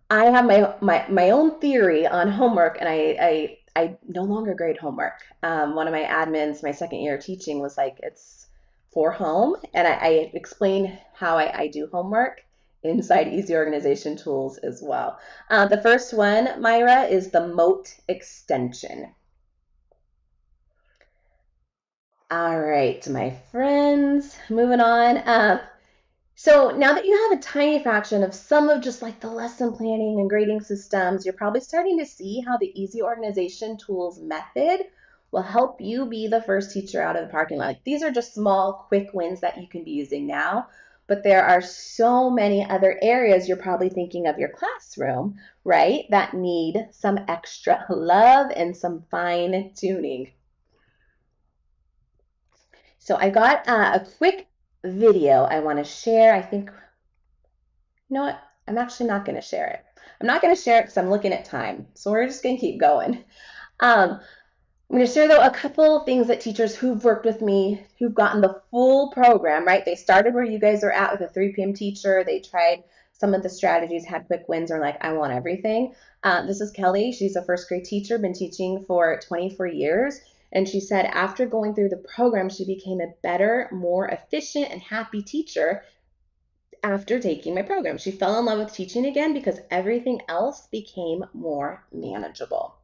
I have my own theory on homework, and I no longer grade homework. One of my admins, my second year teaching, was like, it's for home, and I explain how I do homework inside Easy Organization Tools as well. The first one, Myra, is the Mote extension. All right, my friends, moving on. So now that you have a tiny fraction of some of just the lesson planning and grading systems, you're probably starting to see how the Easy Organization Tools method will help you be the first teacher out of the parking lot. These are just small, quick wins that you can be using now, but there are so many other areas you're probably thinking of your classroom, right, that need some extra love and some fine tuning. So I got a quick video I want to share. I think, you know what? I'm actually not going to share it. I'm not going to share it because I'm looking at time. So we're just going to keep going. I'm going to share, though, a couple things that teachers who've worked with me, who've gotten the full program, right? They started where you guys are at with a 3 p.m. teacher. They tried some of the strategies, had quick wins, or I want everything. This is Kelly. She's a first grade teacher, been teaching for 24 years. And she said after going through the program, she became a better, more efficient, and happy teacher after taking my program. She fell in love with teaching again because everything else became more manageable.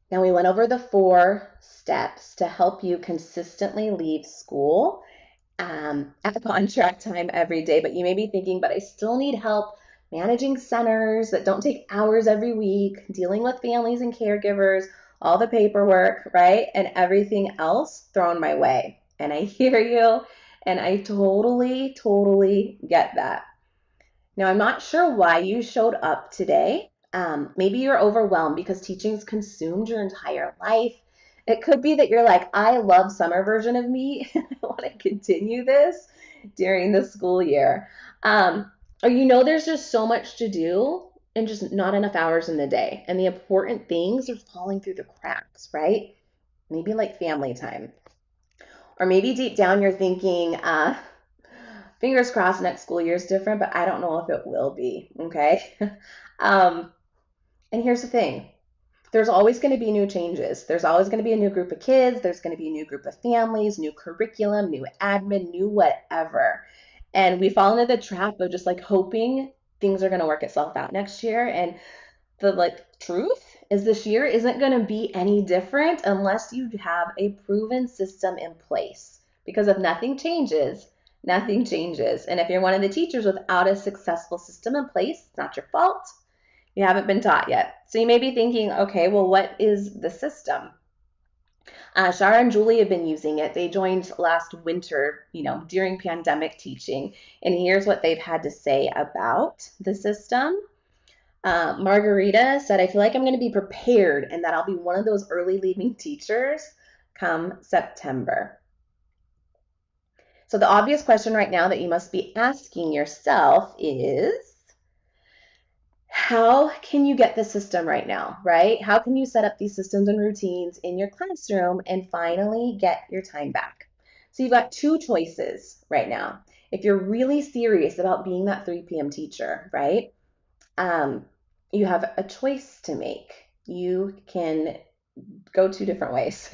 Now we went over the 4 steps to help you consistently leave school at contract time every day. But you may be thinking, but I still need help managing centers that don't take hours every week, dealing with families and caregivers, all the paperwork, right? And everything else thrown my way. And I hear you, and I totally get that. Now, I'm not sure why you showed up today. Maybe you're overwhelmed because teaching's consumed your entire life. It could be that you're like, I love summer version of me, and I want to continue this during the school year. Or there's just so much to do and just not enough hours in the day. And the important things are falling through the cracks, right? Maybe family time. Or maybe deep down you're thinking, fingers crossed next school year is different, but I don't know if it will be, okay? um, and here's the thing. There's always going to be new changes. There's always going to be a new group of kids. There's going to be a new group of families, new curriculum, new admin, new whatever. And we fall into the trap of just like hoping things are going to work itself out next year. And the truth is this year isn't going to be any different unless you have a proven system in place. Because if nothing changes, nothing changes. And if you're one of the teachers without a successful system in place, it's not your fault. You haven't been taught yet. So you may be thinking, okay, well, what is the system? Shara and Julie have been using it. They joined last winter, during pandemic teaching. And here's what they've had to say about the system. Margarita said, I feel like I'm going to be prepared and that I'll be one of those early leaving teachers come September. So the obvious question right now that you must be asking yourself is, how can you get the system right now, right? How can you set up these systems and routines in your classroom and finally get your time back? So you've got two choices right now. If you're really serious about being that 3 p.m. teacher, right? You have a choice to make. You can go two different ways.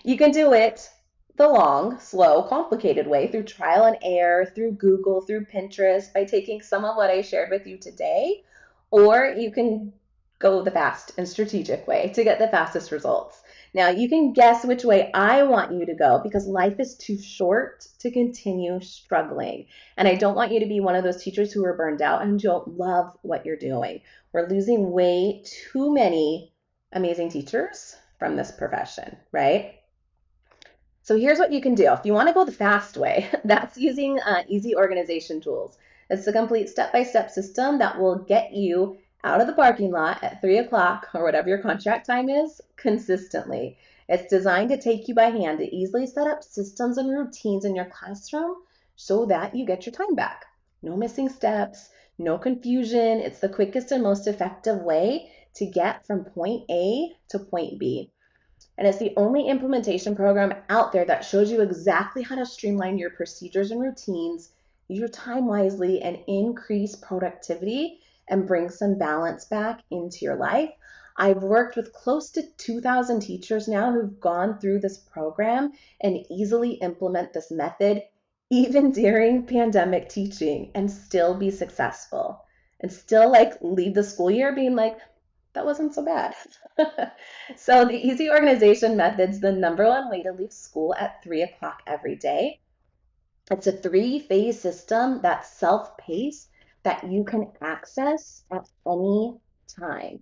You can do it the long, slow, complicated way through trial and error, through Google, through Pinterest, by taking some of what I shared with you today. Or you can go the fast and strategic way to get the fastest results. Now, you can guess which way I want you to go because life is too short to continue struggling. And I don't want you to be one of those teachers who are burned out and don't love what you're doing. We're losing way too many amazing teachers from this profession, right? So here's what you can do. If you want to go the fast way, that's using easy organization tools. It's a complete step-by-step system that will get you out of the parking lot at 3 o'clock or whatever your contract time is consistently. It's designed to take you by hand to easily set up systems and routines in your classroom so that you get your time back. No missing steps, no confusion. It's the quickest and most effective way to get from point A to point B. And it's the only implementation program out there that shows you exactly how to streamline your procedures and routines, use your time wisely, and increase productivity and bring some balance back into your life. I've worked with close to 2,000 teachers now who've gone through this program and easily implement this method, even during pandemic teaching, and still be successful and still leave the school year being like, that wasn't so bad. So the easy organization method's the number one way to leave school at 3 o'clock every day. It's a 3-phase system that's self-paced that you can access at any time.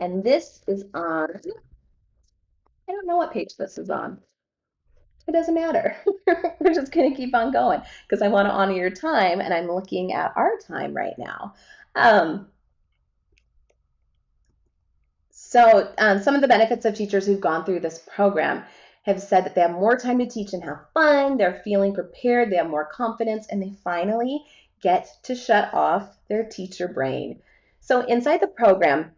And this is on, I don't know what page this is on. It doesn't matter. We're just going to keep on going because I want to honor your time and I'm looking at our time right now. So some of the benefits of teachers who've gone through this program have said that they have more time to teach and have fun, they're feeling prepared, they have more confidence, and they finally get to shut off their teacher brain. So inside the program,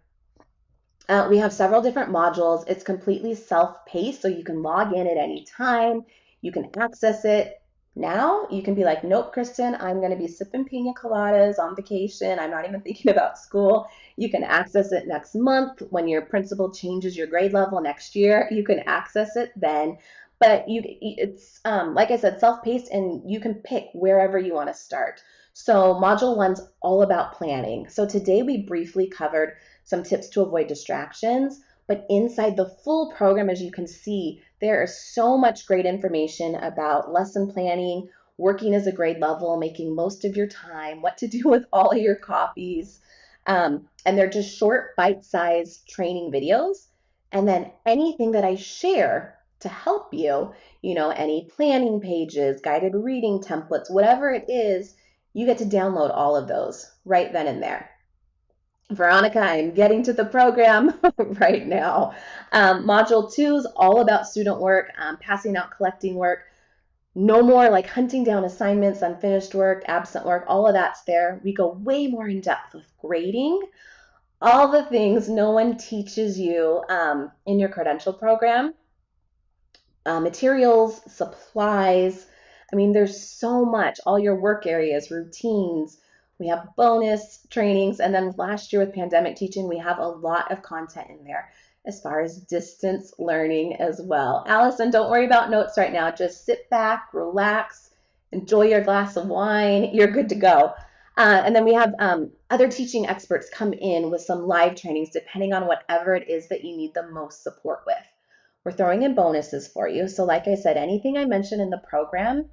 we have several different modules. It's completely self-paced, so you can log in at any time. You can access it. Now you can be like, nope, Kristen, I'm going to be sipping pina coladas on vacation. I'm not even thinking about school. You can access it next month when your principal changes your grade level next year. You can access it then. But it's, like I said, self-paced, and you can pick wherever you want to start. So module 1's all about planning. So today we briefly covered some tips to avoid distractions. But inside the full program, as you can see, there is so much great information about lesson planning, working as a grade level, making most of your time, what to do with all of your copies. And they're just short, bite-sized training videos. And then anything that I share to help you, any planning pages, guided reading templates, whatever it is, you get to download all of those right then and there. Veronica, I'm getting to the program right now. Module 2 is all about student work, passing out, collecting work. No more hunting down assignments, unfinished work, absent work, all of that's there. We go way more in depth with grading, all the things no one teaches you in your credential program. materials, supplies. I mean, there's so much, all your work areas, routines. We have bonus trainings. And then last year with pandemic teaching, we have a lot of content in there as far as distance learning as well. Allison, don't worry about notes right now. Just sit back, relax, enjoy your glass of wine. You're good to go. And then we have other teaching experts come in with some live trainings depending on whatever it is that you need the most support with. We're throwing in bonuses for you. So like I said, anything I mentioned in the program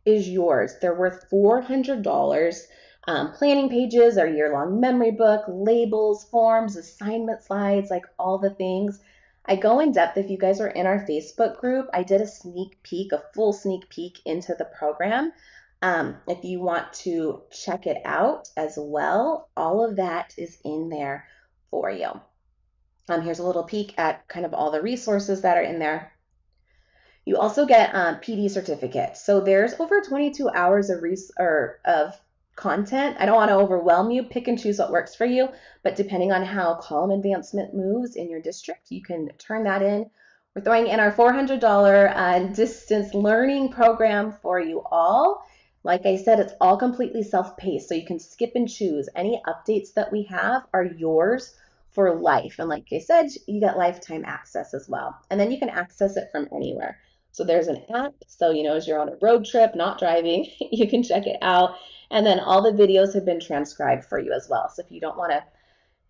is yours. They're worth $400. Planning pages, our year-long memory book, labels, forms, assignment slides, like all the things. I go in depth. If you guys are in our Facebook group, I did a sneak peek, a full sneak peek into the program. If you want to check it out as well, all of that is in there for you. Here's a little peek at kind of all the resources that are in there. You also get PD certificates. So there's over 22 hours of content. I don't want to overwhelm you. Pick and choose what works for you. But depending on how column advancement moves in your district, you can turn that in. We're throwing in our $400 distance learning program for you all. Like I said, it's all completely self-paced, so you can skip and choose. Any updates that we have are yours for life. And like I said, you get lifetime access as well. And then you can access it from anywhere. So there's an app, so as you're on a road trip, not driving, you can check it out. And then all the videos have been transcribed for you as well. So if you don't want to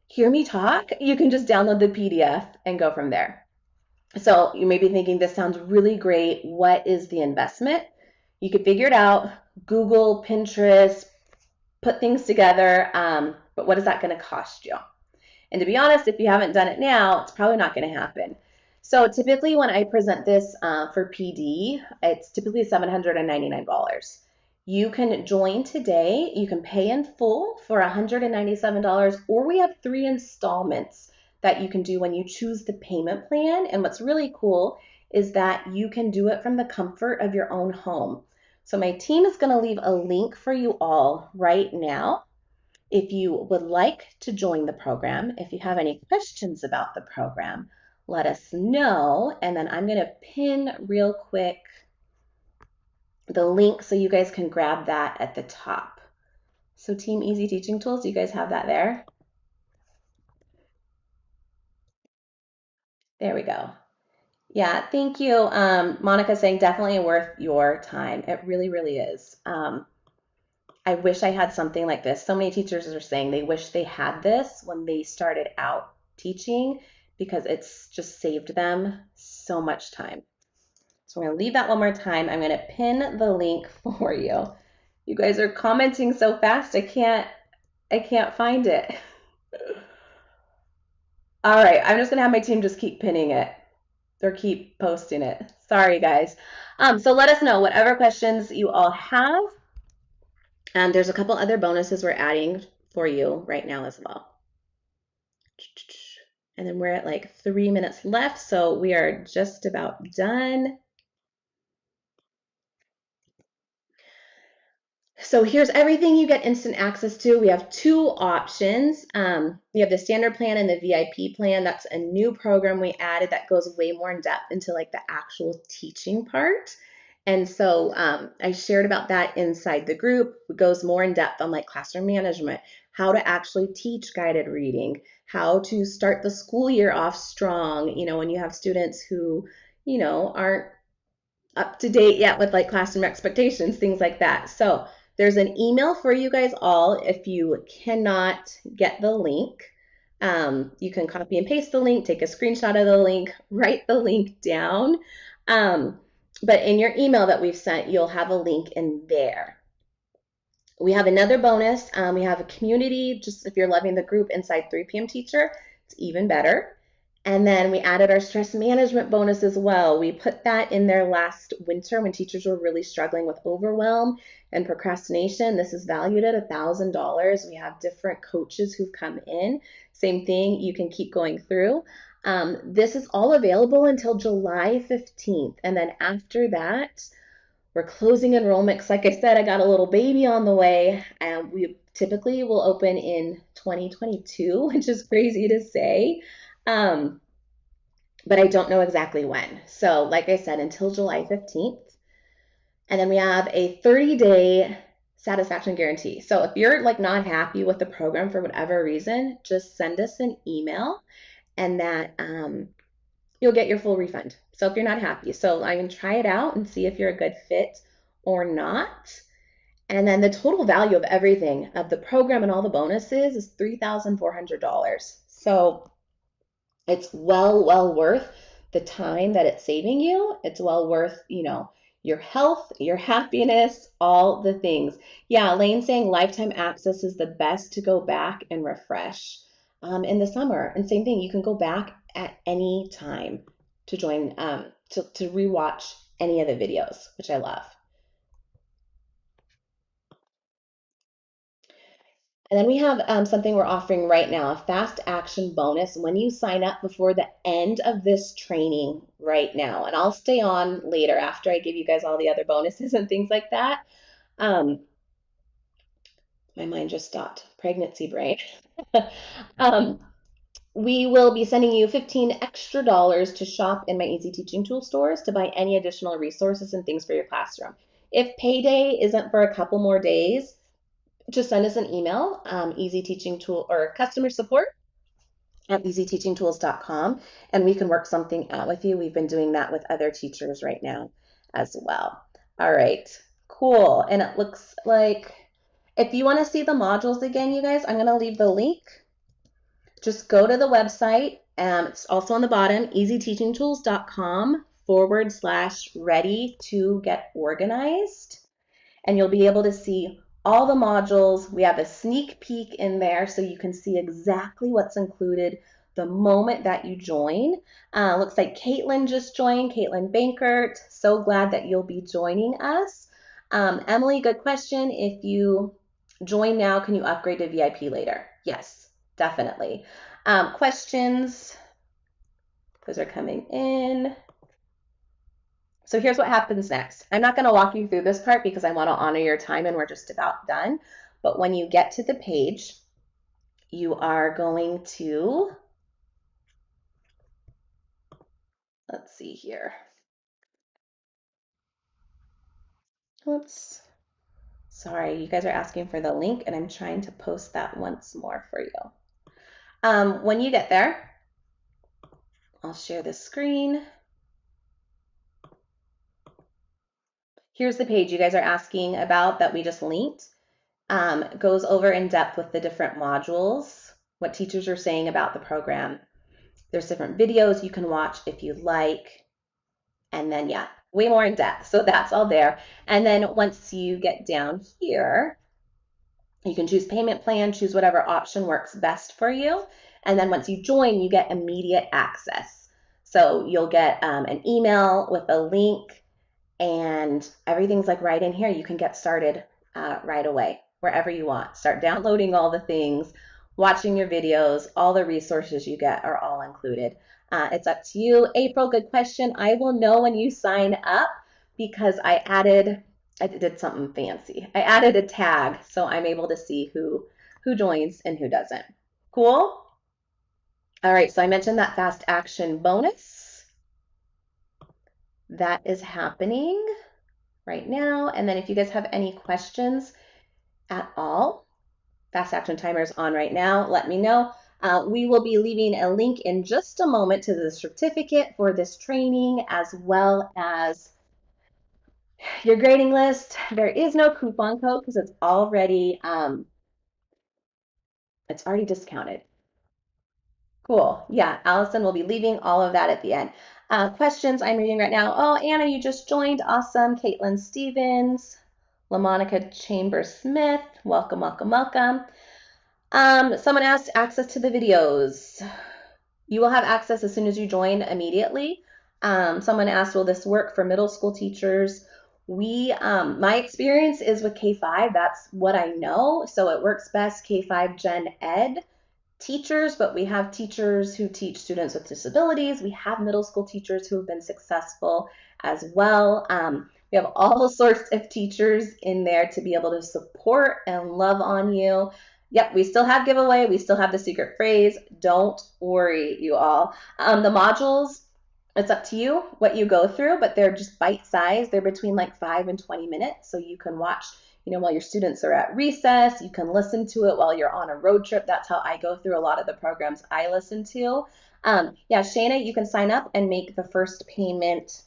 hear me talk, you can just download the PDF and go from there. So you may be thinking, this sounds really great. What is the investment? You could figure it out. Google, Pinterest, put things together. But what is that going to cost you? And to be honest, if you haven't done it now, it's probably not going to happen. So typically when I present this for PD, it's typically $799. You can join today. You can pay in full for $197, or we have 3 installments that you can do when you choose the payment plan. And what's really cool is that you can do it from the comfort of your own home. So my team is going to leave a link for you all right now. If you would like to join the program, if you have any questions about the program, let us know. And then I'm going to pin real quick the link so you guys can grab that at the top. So Team Easy Teaching Tools, you guys have that there? There we go. Yeah, thank you. Monica saying definitely worth your time. It really, really is. I wish I had something like this. So many teachers are saying they wish they had this when they started out teaching because it's just saved them so much time. So I'm going to leave that one more time. I'm going to pin the link for you. You guys are commenting so fast, I can't find it. All right, I'm just going to have my team just keep pinning it or keep posting it. Sorry, guys. So let us know whatever questions you all have. And there's a couple other bonuses we're adding for you right now as well. And then we're at like 3 minutes left, so we are just about done. So here's everything you get instant access to. We have 2 options. We have the standard plan and the VIP plan. That's a new program we added that goes way more in depth into like the actual teaching part. And so I shared about that inside the group. It goes more in depth on like classroom management, how to actually teach guided reading, how to start the school year off strong, when you have students who, aren't up to date yet with like classroom expectations, things like that. So there's an email for you guys all. If you cannot get the link, you can copy and paste the link, take a screenshot of the link, write the link down. But in your email that we've sent, you'll have a link in there. We have another bonus. We have a community, just if you're loving the group inside 3 p.m. Teacher, it's even better. And then we added our stress management bonus as well. We put that in there last winter when teachers were really struggling with overwhelm and procrastination. This is valued at $1,000. We have different coaches who've come in. Same thing, you can keep going through. This is all available until July 15th. And then after that, we're closing enrollment. 'Cause like I said, I got a little baby on the way, and we typically will open in 2022, which is crazy to say. but I don't know exactly when. So like I said, until July 15th. And then we have a 30-day satisfaction guarantee. So if you're like not happy with the program for whatever reason, just send us an email and that you'll get your full refund. So if you're not happy, so I can try it out and see if you're a good fit or not. And then the total value of everything, of the program and all the bonuses, is $3,400. So it's well worth the time that it's saving you. It's well worth, your health, your happiness, all the things. Yeah, Lane's saying lifetime access is the best to go back and refresh in the summer. And same thing, you can go back at any time to join, to rewatch any of the videos, which I love. And then we have something we're offering right now, a fast action bonus when you sign up before the end of this training right now. And I'll stay on later after I give you guys all the other bonuses and things like that. My mind just stopped. Pregnancy brain. um, we will be sending you $15 extra to shop in my Easy Teaching Tool stores to buy any additional resources and things for your classroom. If payday isn't for a couple more days, just send us an email, Easy Teaching Tool or customer support at easyteachingtools.com, and we can work something out with you. We've been doing that with other teachers right now as well. All right, cool. And it looks like if you want to see the modules again, you guys, I'm going to leave the link. Just go to the website. It's also on the bottom, easyteachingtools.com/ready to get organized. And you'll be able to see all the modules. We have a sneak peek in there so you can see exactly what's included the moment that you join. Looks like Caitlin just joined, Caitlin Bankert. So glad that you'll be joining us. Emily, good question. If you join now, can you upgrade to VIP later? Yes, definitely. Questions? Those are coming in. So here's what happens next. I'm not going to walk you through this part because I want to honor your time and we're just about done. But when you get to the page, you are going to, let's see here. Oops. Sorry, you guys are asking for the link and I'm trying to post that once more for you. When you get there, I'll share the screen. Here's the page you guys are asking about that we just linked. Goes over in depth with the different modules, what teachers are saying about the program. There's different videos you can watch if you like. And then, yeah, way more in depth. So that's all there. And then once you get down here, you can choose payment plan, choose whatever option works best for you. And then once you join, you get immediate access. So you'll get an email with a link and everything's like right in here. You can get started right away, wherever you want. Start downloading all the things, watching your videos, all the resources you get are all included. It's up to you. April, good question. I will know when you sign up because I did something fancy. I added a tag so I'm able to see who joins and who doesn't. Cool? All right, so I mentioned that fast action bonus. That is happening right now. And then if you guys have any questions at all, fast action timer is on right now. Let me know. We will be leaving a link in just a moment to the certificate for this training as well as your grading list. There is no coupon code because it's already discounted. Cool. Yeah, Allison will be leaving all of that at the end. Questions I'm reading right now. Oh, Anna, you just joined. Awesome. Caitlin Stevens, LaMonica Chambers-Smith. Welcome, welcome, welcome. Someone asked access to the videos. You will have access as soon as you join immediately. Someone asked, will this work for middle school teachers? My experience is with K5. That's what I know. So it works best K5 Gen Ed teachers, but we have teachers who teach students with disabilities. We have middle school teachers who have been successful as well. We have all sorts of teachers in there to be able to support and love on you. Yep, we still have giveaway. We still have the secret phrase. Don't worry, you all. The modules It's up to you what you go through, but they're just bite-sized. They're between like 5 and 20 minutes, so you can watch, while your students are at recess. You can listen to it while you're on a road trip. That's how I go through a lot of the programs I listen to. Yeah, Shayna, you can sign up and make the first payment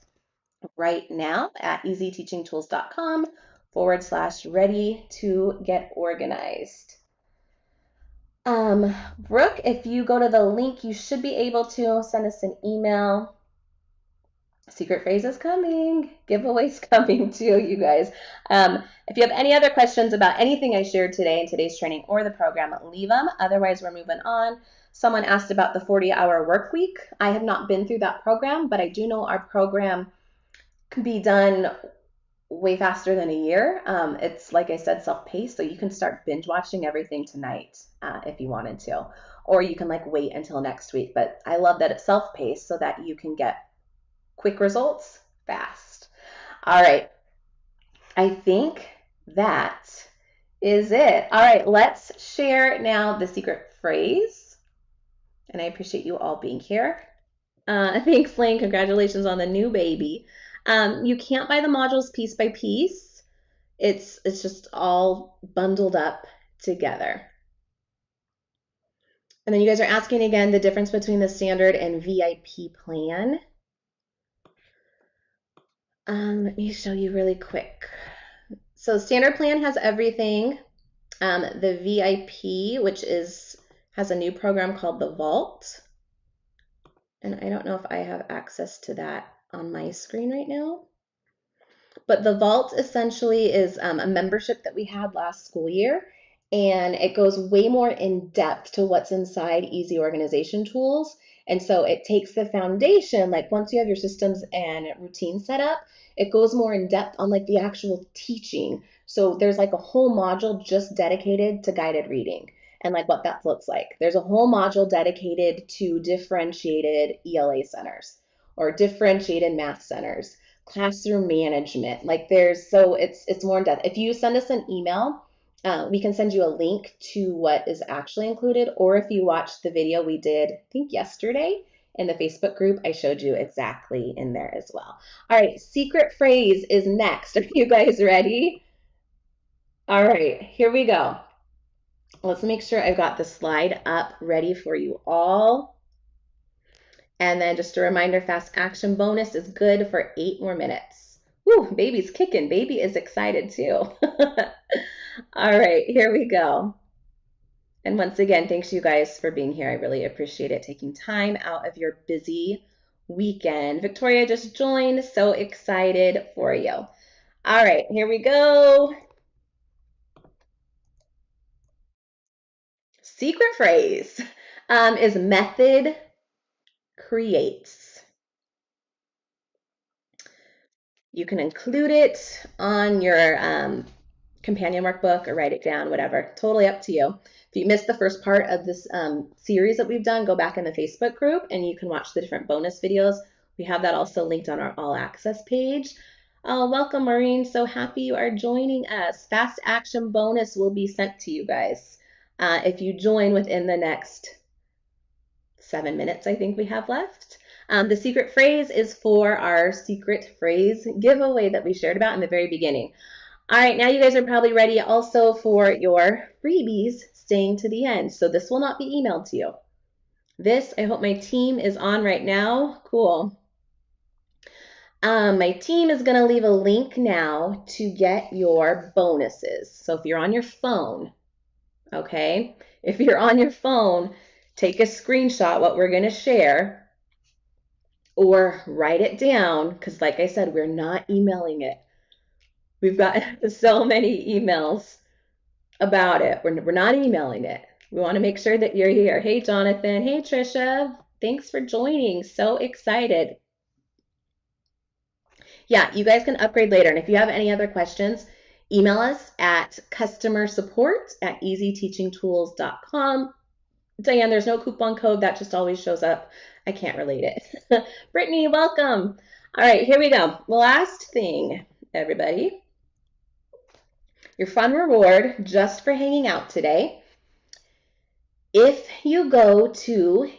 right now at easyteachingtools.com/ready to get organized. Brooke, if you go to the link, you should be able to send us an email. Secret phrase is coming. Giveaways coming too, you guys. If you have any other questions about anything I shared today in today's training or the program, leave them. Otherwise, we're moving on. Someone asked about the 40-hour work week. I have not been through that program, but I do know our program can be done way faster than a year. It's, like I said, self-paced, so you can start binge watching everything tonight if you wanted to, or you can wait until next week. But I love that it's self-paced so that you can get quick results fast. All right, I think that is it. All right, let's share now the secret phrase. And I appreciate you all being here. Thanks, Lane. Congratulations on the new baby. You can't buy the modules piece by piece. It's just all bundled up together. And then you guys are asking again the difference between the standard and VIP plan. Let me show you really quick. So standard plan has everything. The VIP, which has a new program called the Vault. And I don't know if I have access to that on my screen right now. But the Vault essentially is a membership that we had last school year, and it goes way more in depth to what's inside Easy Organization Tools. And so it takes the foundation, once you have your systems and routine set up, it goes more in depth on the actual teaching. So there's a whole module just dedicated to guided reading and what that looks like. There's a whole module dedicated to differentiated ELA centers or differentiated math centers, classroom management. It's more in depth. If you send us an email, we can send you a link to what is actually included, or if you watch the video we did, I think yesterday, in the Facebook group, I showed you exactly in there as well. All right, secret phrase is next. Are you guys ready? All right, here we go. Let's make sure I've got the slide up ready for you all. And then just a reminder, fast action bonus is good for 8 more minutes. Woo, baby's kicking. Baby is excited too. All right, here we go. And once again, thanks you guys for being here. I really appreciate it, taking time out of your busy weekend. Victoria just joined, so excited for you. All right, here we go. Secret phrase is method creates. You can include it on your companion workbook or write it down, whatever. Totally up to you. If you missed the first part of this series that we've done, go back in the Facebook group and you can watch the different bonus videos. We have that also linked on our All Access page. Oh, welcome, Maureen. So happy you are joining us. Fast action bonus will be sent to you guys if you join within the next 7 minutes, I think we have left. The secret phrase is for our secret phrase giveaway that we shared about in the very beginning. All right, now you guys are probably ready also for your freebies, staying to the end. So this will not be emailed to you. This, I hope my team is on right now. Cool. My team is going to leave a link now to get your bonuses. So if you're on your phone, okay, if you're on your phone, take a screenshot what we're going to share or write it down, because like I said, we're not emailing it. We've got so many emails about it. We're not emailing it. We want to make sure that you're here. Hey, Jonathan. Hey, Trisha. Thanks for joining. So excited. Yeah, you guys can upgrade later. And if you have any other questions, email us at customersupport@easyteachingtools.com. Diane, there's no coupon code. That just always shows up. I can't relate it. Brittany, welcome. All right, here we go. Last thing, everybody. Your fun reward just for hanging out today. If you go to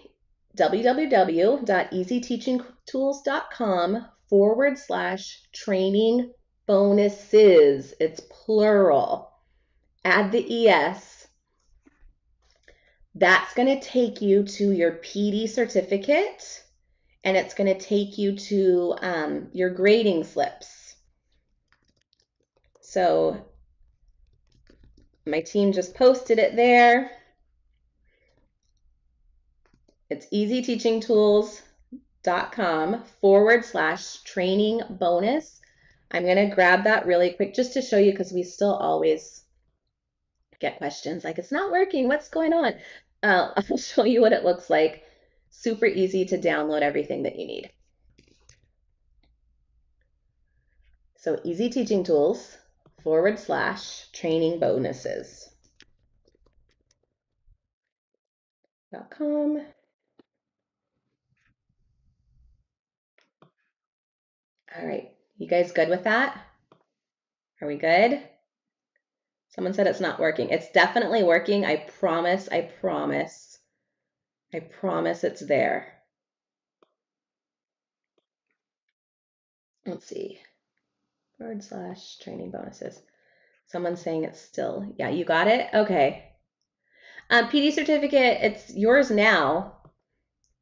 www.easyteachingtools.com/training bonuses. It's plural. Add the ES. That's going to take you to your PD certificate, and it's going to take you to your grading slips. So my team just posted it there. It's easyteachingtools.com/training bonus. I'm going to grab that really quick just to show you, because we still always get questions like, it's not working, what's going on? I'll show you what it looks like. Super easy to download everything that you need. So easyteachingtools/training bonuses.com. All right, you guys good with that? Are we good? Someone said it's not working. It's definitely working. I promise, I promise. I promise it's there. Let's see. /training bonuses. Someone's saying it's still, yeah, you got it? Okay. PD certificate, it's yours now.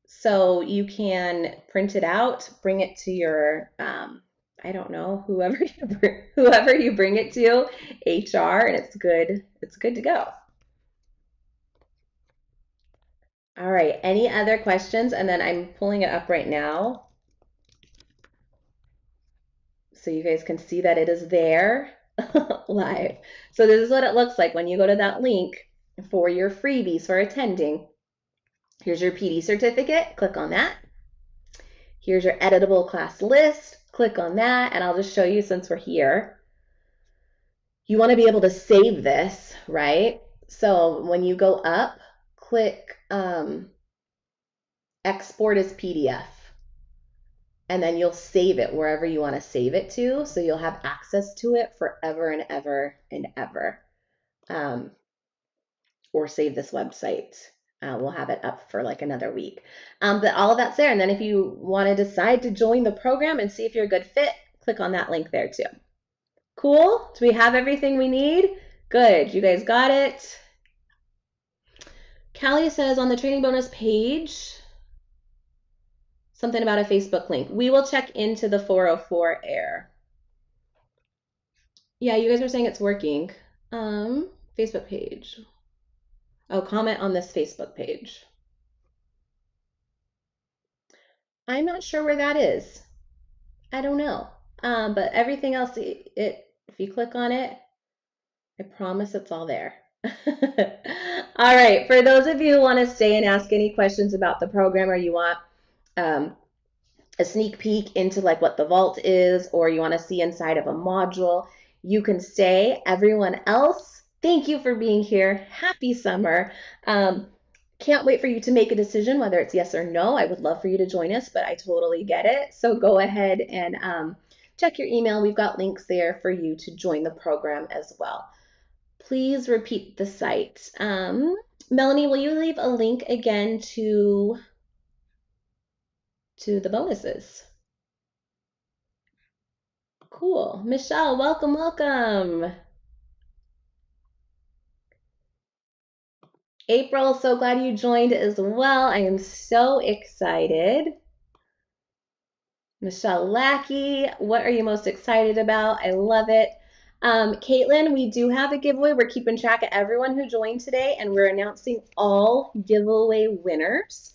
So you can print it out, bring it to your, I don't know, whoever you bring it to, HR, and it's good to go. All right, any other questions? And then I'm pulling it up right now so you guys can see that it is there live. So this is what it looks like when you go to that link for your freebies for attending. Here's your PD certificate, click on that. Here's your editable class list, click on that, and I'll just show you since we're here. You want to be able to save this, right? So when you go up, click export as PDF, and then you'll save it wherever you want to save it to, so you'll have access to it forever and ever and ever. Or save this website. We'll have it up for like another week. But all of that's there. And then if you want to decide to join the program and see if you're a good fit, click on that link there too. Cool? Do we have everything we need? Good. You guys got it? Callie says on the training bonus page, something about a Facebook link. We will check into the 404 air. Yeah, you guys are saying it's working. Facebook page. Oh, comment on this Facebook page. I'm not sure where that is. I don't know. But everything else, if you click on it, I promise it's all there. All right, for those of you who want to stay and ask any questions about the program, or you want a sneak peek into like what the vault is, or you want to see inside of a module, you can stay. Everyone else, thank you for being here. Happy summer. Can't wait for you to make a decision, whether it's yes or no. I would love for you to join us, but I totally get it. So go ahead and check your email. We've got links there for you to join the program as well. Please repeat the site. Melanie, will you leave a link again to the bonuses? Cool. Michelle, welcome, welcome. April, so glad you joined as well. I am so excited. Michelle Lackey, what are you most excited about? I love it. Caitlin, we do have a giveaway. We're keeping track of everyone who joined today, and we're announcing all giveaway winners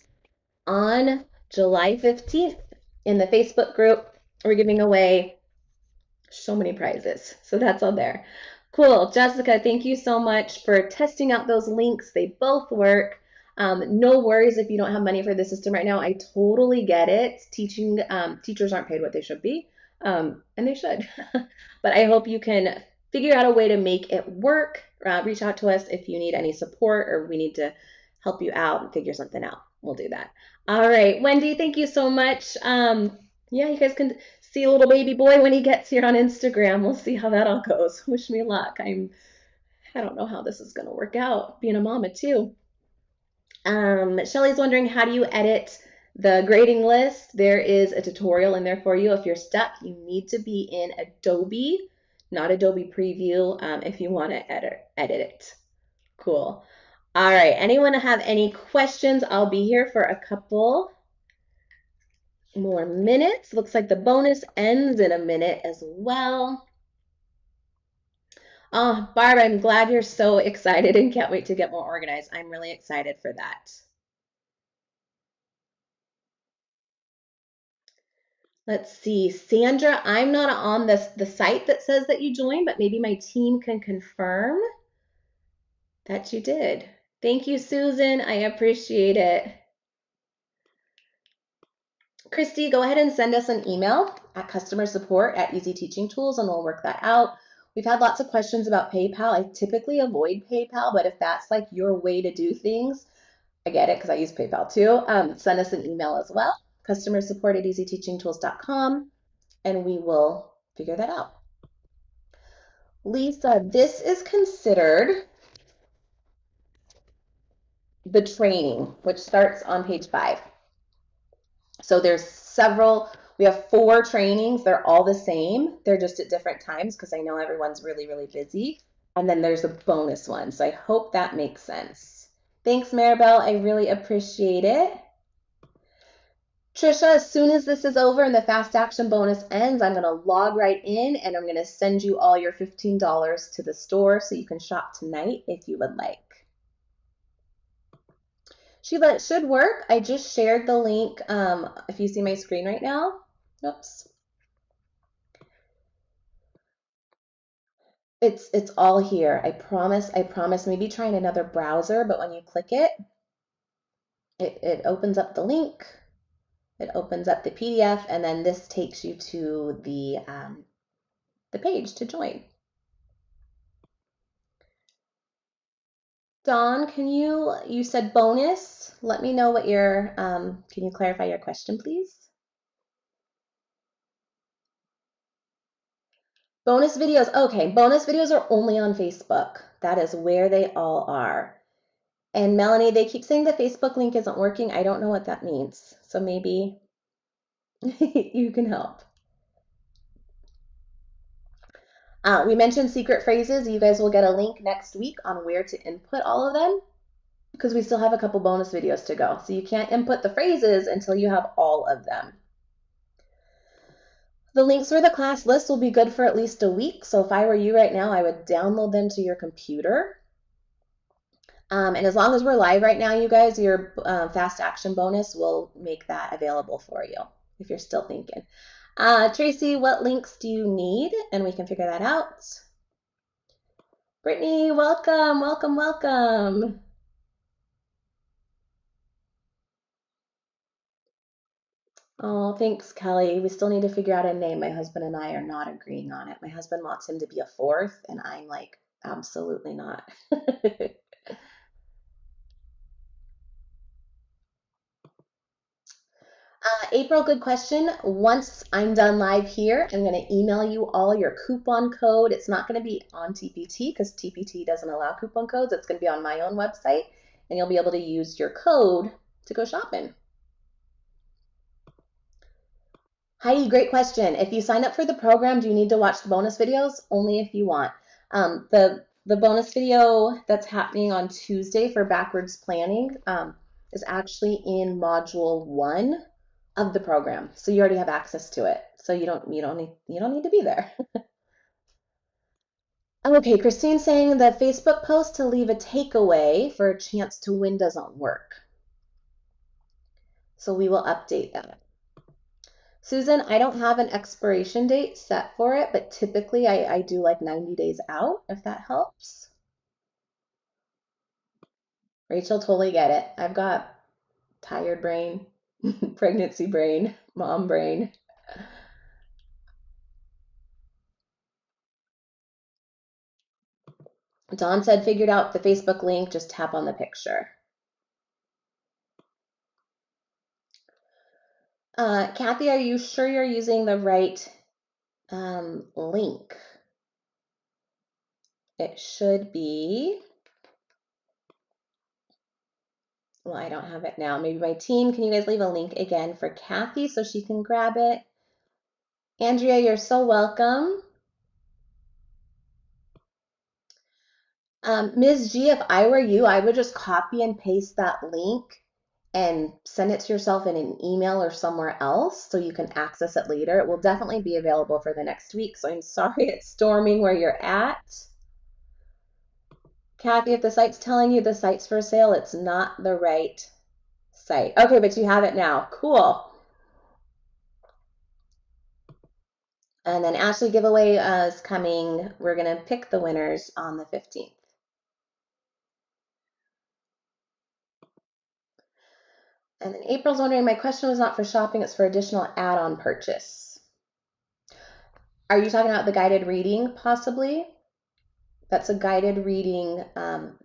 on July 15th in the Facebook group. We're giving away so many prizes, so that's on there. Cool. Jessica, thank you so much for testing out those links. They both work. No worries if you don't have money for the system right now. I totally get it. Teachers aren't paid what they should be, and they should. But I hope you can figure out a way to make it work. Reach out to us if you need any support or we need to help you out and figure something out. We'll do that. All right, Wendy, thank you so much. Yeah, you guys can see a little baby boy when he gets here on Instagram. We'll see how that all goes. Wish me luck. I don't know how this is going to work out, being a mama too. Shelly's wondering, how do you edit the grading list? There is a tutorial in there for you. If you're stuck, you need to be in Adobe, not Adobe Preview, if you want to edit it. Cool. All right. Anyone have any questions? I'll be here for a couple more minutes. Looks like the bonus ends in a minute as well. Oh, Barb, I'm glad you're so excited and can't wait to get more organized. I'm really excited for that. Let's see, Sandra, I'm not on the site that says that you joined, but maybe my team can confirm that you did. Thank you, Susan. I appreciate it. Christy, go ahead and send us an email at customer support at Easy Teaching Tools, and we'll work that out. We've had lots of questions about PayPal. I typically avoid PayPal, but if that's like your way to do things, I get it because I use PayPal too. Send us an email as well, customer support at easyteachingtools.com, and we will figure that out. Lisa, this is considered the training, which starts on page 5. So we have 4 trainings. They're all the same. They're just at different times because I know everyone's really, really busy. And then there's a bonus one. So I hope that makes sense. Thanks, Maribel. I really appreciate it. Trisha, as soon as this is over and the fast action bonus ends, I'm going to log right in and I'm going to send you all your $15 to the store so you can shop tonight if you would like. Sheila, it should work. I just shared the link. If you see my screen right now, oops. It's all here. I promise. Maybe trying another browser, but when you click it, it opens up the link. It opens up the PDF, and then this takes you to the page to join. Dawn, you said bonus. Let me know what your, can you clarify your question, please? Bonus videos. Okay, bonus videos are only on Facebook. That is where they all are. And Melanie, they keep saying the Facebook link isn't working. I don't know what that means. So maybe you can help. We mentioned secret phrases. You guys will get a link next week on where to input all of them because we still have a couple bonus videos to go. So you can't input the phrases until you have all of them. The links for the class list will be good for at least a week. So if I were you right now, I would download them to your computer. And as long as we're live right now, you guys, your fast action bonus will make that available for you if you're still thinking. Tracy, what links do you need? And we can figure that out. Brittany, welcome, welcome, welcome. Oh, thanks, Kelly. We still need to figure out a name. My husband and I are not agreeing on it. My husband wants him to be a 4th, and I'm like, absolutely not. April, good question. Once I'm done live here, I'm going to email you all your coupon code. It's not going to be on TPT because TPT doesn't allow coupon codes. It's going to be on my own website, and you'll be able to use your code to go shopping. Heidi, great question. If you sign up for the program, do you need to watch the bonus videos? Only if you want. The bonus video that's happening on Tuesday for backwards planning is actually in module 1 of the program, so you already have access to it. So you don't need to be there. Okay, Christine's saying the Facebook post to leave a takeaway for a chance to win doesn't work. So we will update that. Susan, I don't have an expiration date set for it, but typically I do like 90 days out, if that helps. Rachel, totally get it. I've got tired brain, pregnancy brain, mom brain. Dawn said, figured out the Facebook link, just tap on the picture. Kathy, are you sure you're using the right link? It should be Well, I don't have it now. Maybe my team, can you guys leave a link again for Kathy so she can grab it? Andrea, you're so welcome. Ms. G, if I were you, I would just copy and paste that link and send it to yourself in an email or somewhere else so you can access it later. It will definitely be available for the next week, so I'm sorry it's storming where you're at. Kathy, if the site's telling you the site's for sale, it's not the right site. Okay, but you have it now. Cool. And then Ashley giveaway is coming. We're going to pick the winners on the 15th. And then April's wondering, my question was not for shopping, it's for additional add-on purchase. Are you talking about the guided reading, possibly? That's a guided reading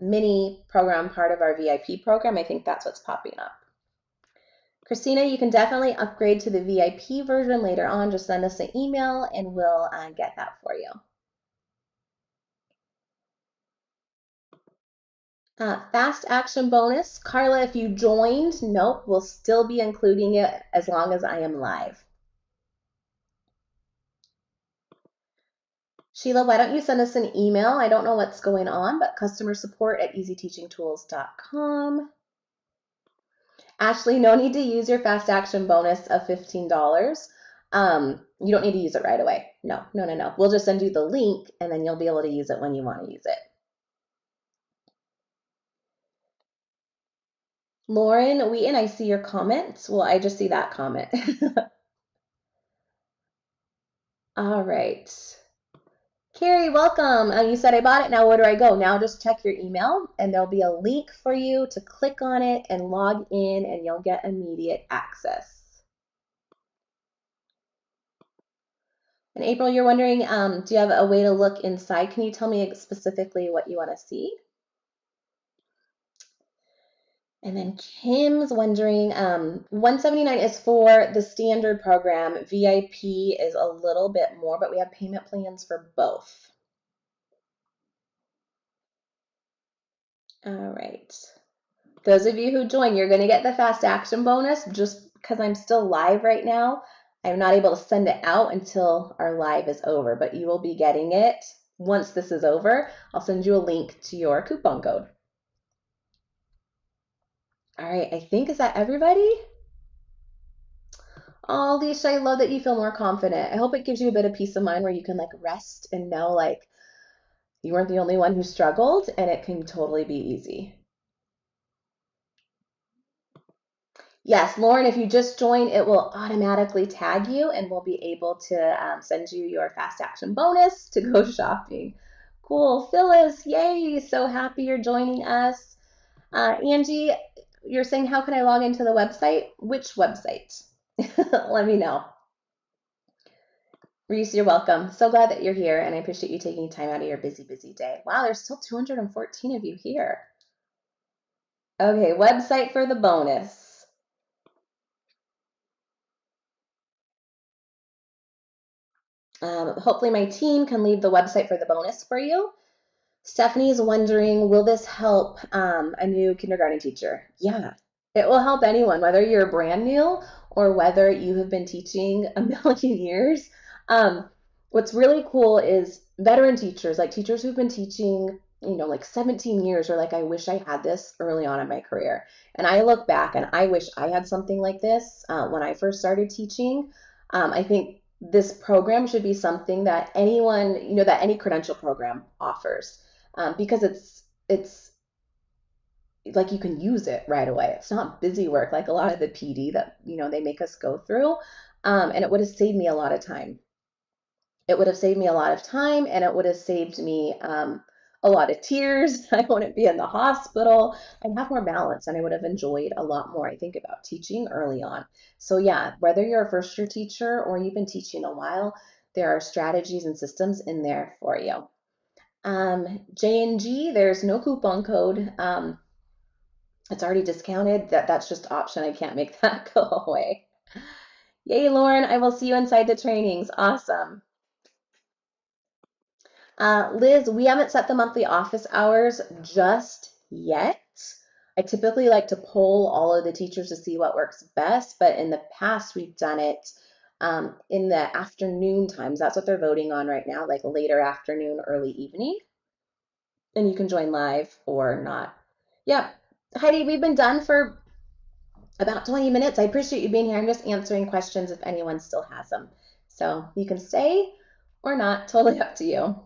mini program, part of our VIP program. I think that's what's popping up. Christina, you can definitely upgrade to the VIP version later on. Just send us an email and we'll get that for you. Fast action bonus. Carla, if you joined, nope, we'll still be including it as long as I am live. Sheila, why don't you send us an email? I don't know what's going on, but customer support at easyteachingtools.com. Ashley, no need to use your fast action bonus of $15. You don't need to use it right away. No. We'll just send you the link and then you'll be able to use it when you want to use it. Lauren Wheaton, I see your comments. Well, I just see that comment. All right. Carrie, welcome. You said I bought it. Now where do I go? Now just check your email and there'll be a link for you to click on it and log in and you'll get immediate access. And April, you're wondering, do you have a way to look inside? Can you tell me specifically what you want to see? And then Kim's wondering, $179 is for the standard program. VIP is a little bit more, but we have payment plans for both. All right. Those of you who join, you're going to get the fast action bonus. Just because I'm still live right now, I'm not able to send it out until our live is over, but you will be getting it once this is over. I'll send you a link to your coupon code. All right, I think, is that everybody? Oh, Alicia, I love that you feel more confident. I hope it gives you a bit of peace of mind where you can like rest and know like you weren't the only one who struggled and it can totally be easy. Yes, Lauren, if you just join, it will automatically tag you and we'll be able to send you your fast action bonus to go shopping. Cool. Phyllis, yay. So happy you're joining us. Angie, you're saying, how can I log into the website? Which website? Let me know. Reese, you're welcome. So glad that you're here and I appreciate you taking time out of your busy, busy day. Wow, there's still 214 of you here. Okay, website for the bonus. Hopefully my team can leave the website for the bonus for you. Stephanie is wondering, will this help a new kindergarten teacher? Yeah, it will help anyone, whether you're brand new or whether you have been teaching a million years. What's really cool is veteran teachers, like teachers who've been teaching, like 17 years, are like, I wish I had this early on in my career. And I look back and I wish I had something like this when I first started teaching. I think this program should be something that anyone, that any credential program offers, because it's like you can use it right away. It's not busy work like a lot of the PD that, they make us go through. And it would have saved me a lot of time. It would have saved me a lot of time and it would have saved me a lot of tears. I wouldn't be in the hospital. I'd have more balance and I would have enjoyed a lot more, I think, about teaching early on. So yeah, whether you're a first year teacher or you've been teaching a while, there are strategies and systems in there for you. J&G, there's no coupon code. It's already discounted. That's just option. I can't make that go away. Yay, Lauren, I will see you inside the trainings. Awesome. Liz, we haven't set the monthly office hours just yet. I typically like to poll all of the teachers to see what works best, but in the past we've done it in the afternoon times. That's what they're voting on right now, like later afternoon, early evening. And you can join live or not. Yeah, Heidi, we've been done for about 20 minutes. I appreciate you being here. I'm just answering questions if anyone still has them. So you can stay or not, totally up to you.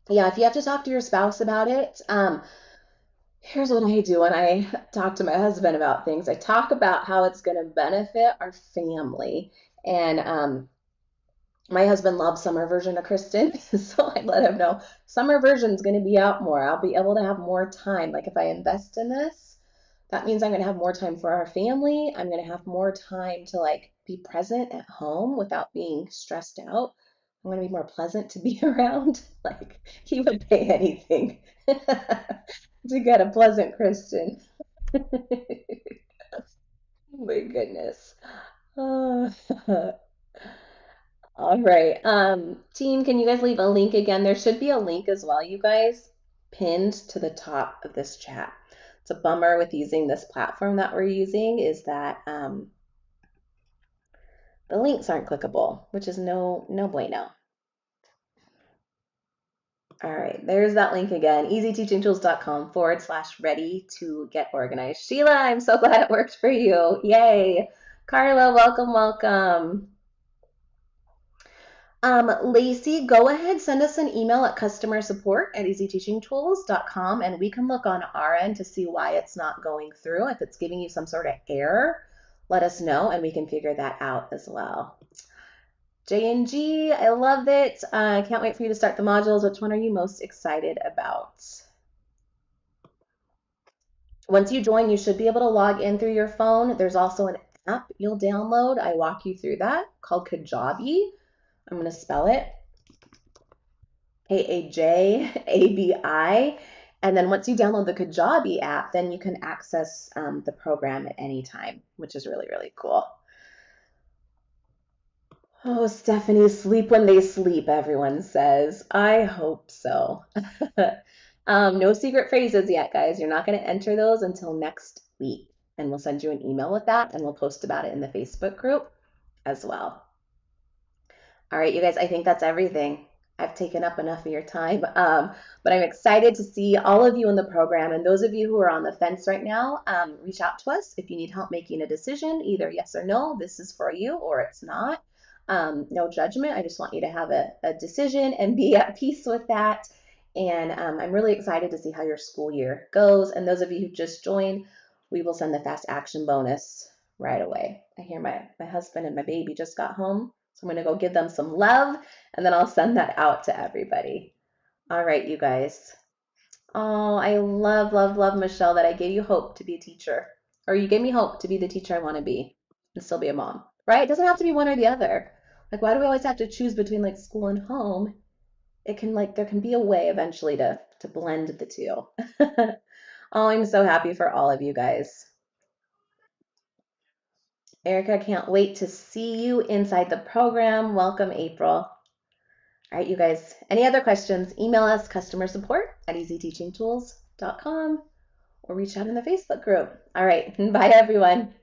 Yeah, if you have to talk to your spouse about it, here's what I do when I talk to my husband about things. I talk about how it's going to benefit our family. And my husband loves summer version of Kristen, so I let him know summer version is going to be out more. I'll be able to have more time. Like if I invest in this, that means I'm going to have more time for our family. I'm going to have more time to like be present at home without being stressed out. I'm going to be more pleasant to be around. Like he would pay anything to get a pleasant Kristen. My goodness. Uh, all right. Team, can you guys leave a link again? There should be a link as well, you guys, pinned to the top of this chat. It's a bummer with using this platform that we're using is that the links aren't clickable, which is no bueno. All right, there's that link again, easyteachingtools.com/ready to get organized. Sheila, I'm so glad it worked for you. Yay. Carla, welcome, welcome. Lacey, go ahead, send us an email at customersupport@easyteachingtools.com and we can look on our end to see why it's not going through. If it's giving you some sort of error, let us know and we can figure that out as well. J&G, I love it. I can't wait for you to start the modules. Which one are you most excited about? Once you join, you should be able to log in through your phone. There's also an app you'll download. I walk you through that called Kajabi. I'm going to spell it Kaajabi. And then once you download the Kajabi app, then you can access the program at any time, which is really, really cool. Oh, Stephanie, sleep when they sleep, everyone says. I hope so. No secret phrases yet, guys. You're not going to enter those until next week. And we'll send you an email with that, and we'll post about it in the Facebook group as well. All right, you guys, I think that's everything. I've taken up enough of your time, but I'm excited to see all of you in the program. And those of you who are on the fence right now, reach out to us if you need help making a decision, either yes or no, this is for you, or it's not. No judgment. I just want you to have a decision and be at peace with that. And I'm really excited to see how your school year goes. And those of you who just joined, we will send the fast action bonus right away. I hear my husband and my baby just got home. So I'm going to go give them some love, and then I'll send that out to everybody. All right, you guys. Oh, I love, love, love, Michelle, that I gave you hope to be a teacher. Or you gave me hope to be the teacher I want to be and still be a mom, right? It doesn't have to be one or the other. Like, why do we always have to choose between like school and home? It can like, there can be a way eventually to blend the two. Oh, I'm so happy for all of you guys. Erica, can't wait to see you inside the program. Welcome, April. All right, you guys, any other questions, email us customersupport@easyteachingtools.com or reach out in the Facebook group. All right, bye everyone.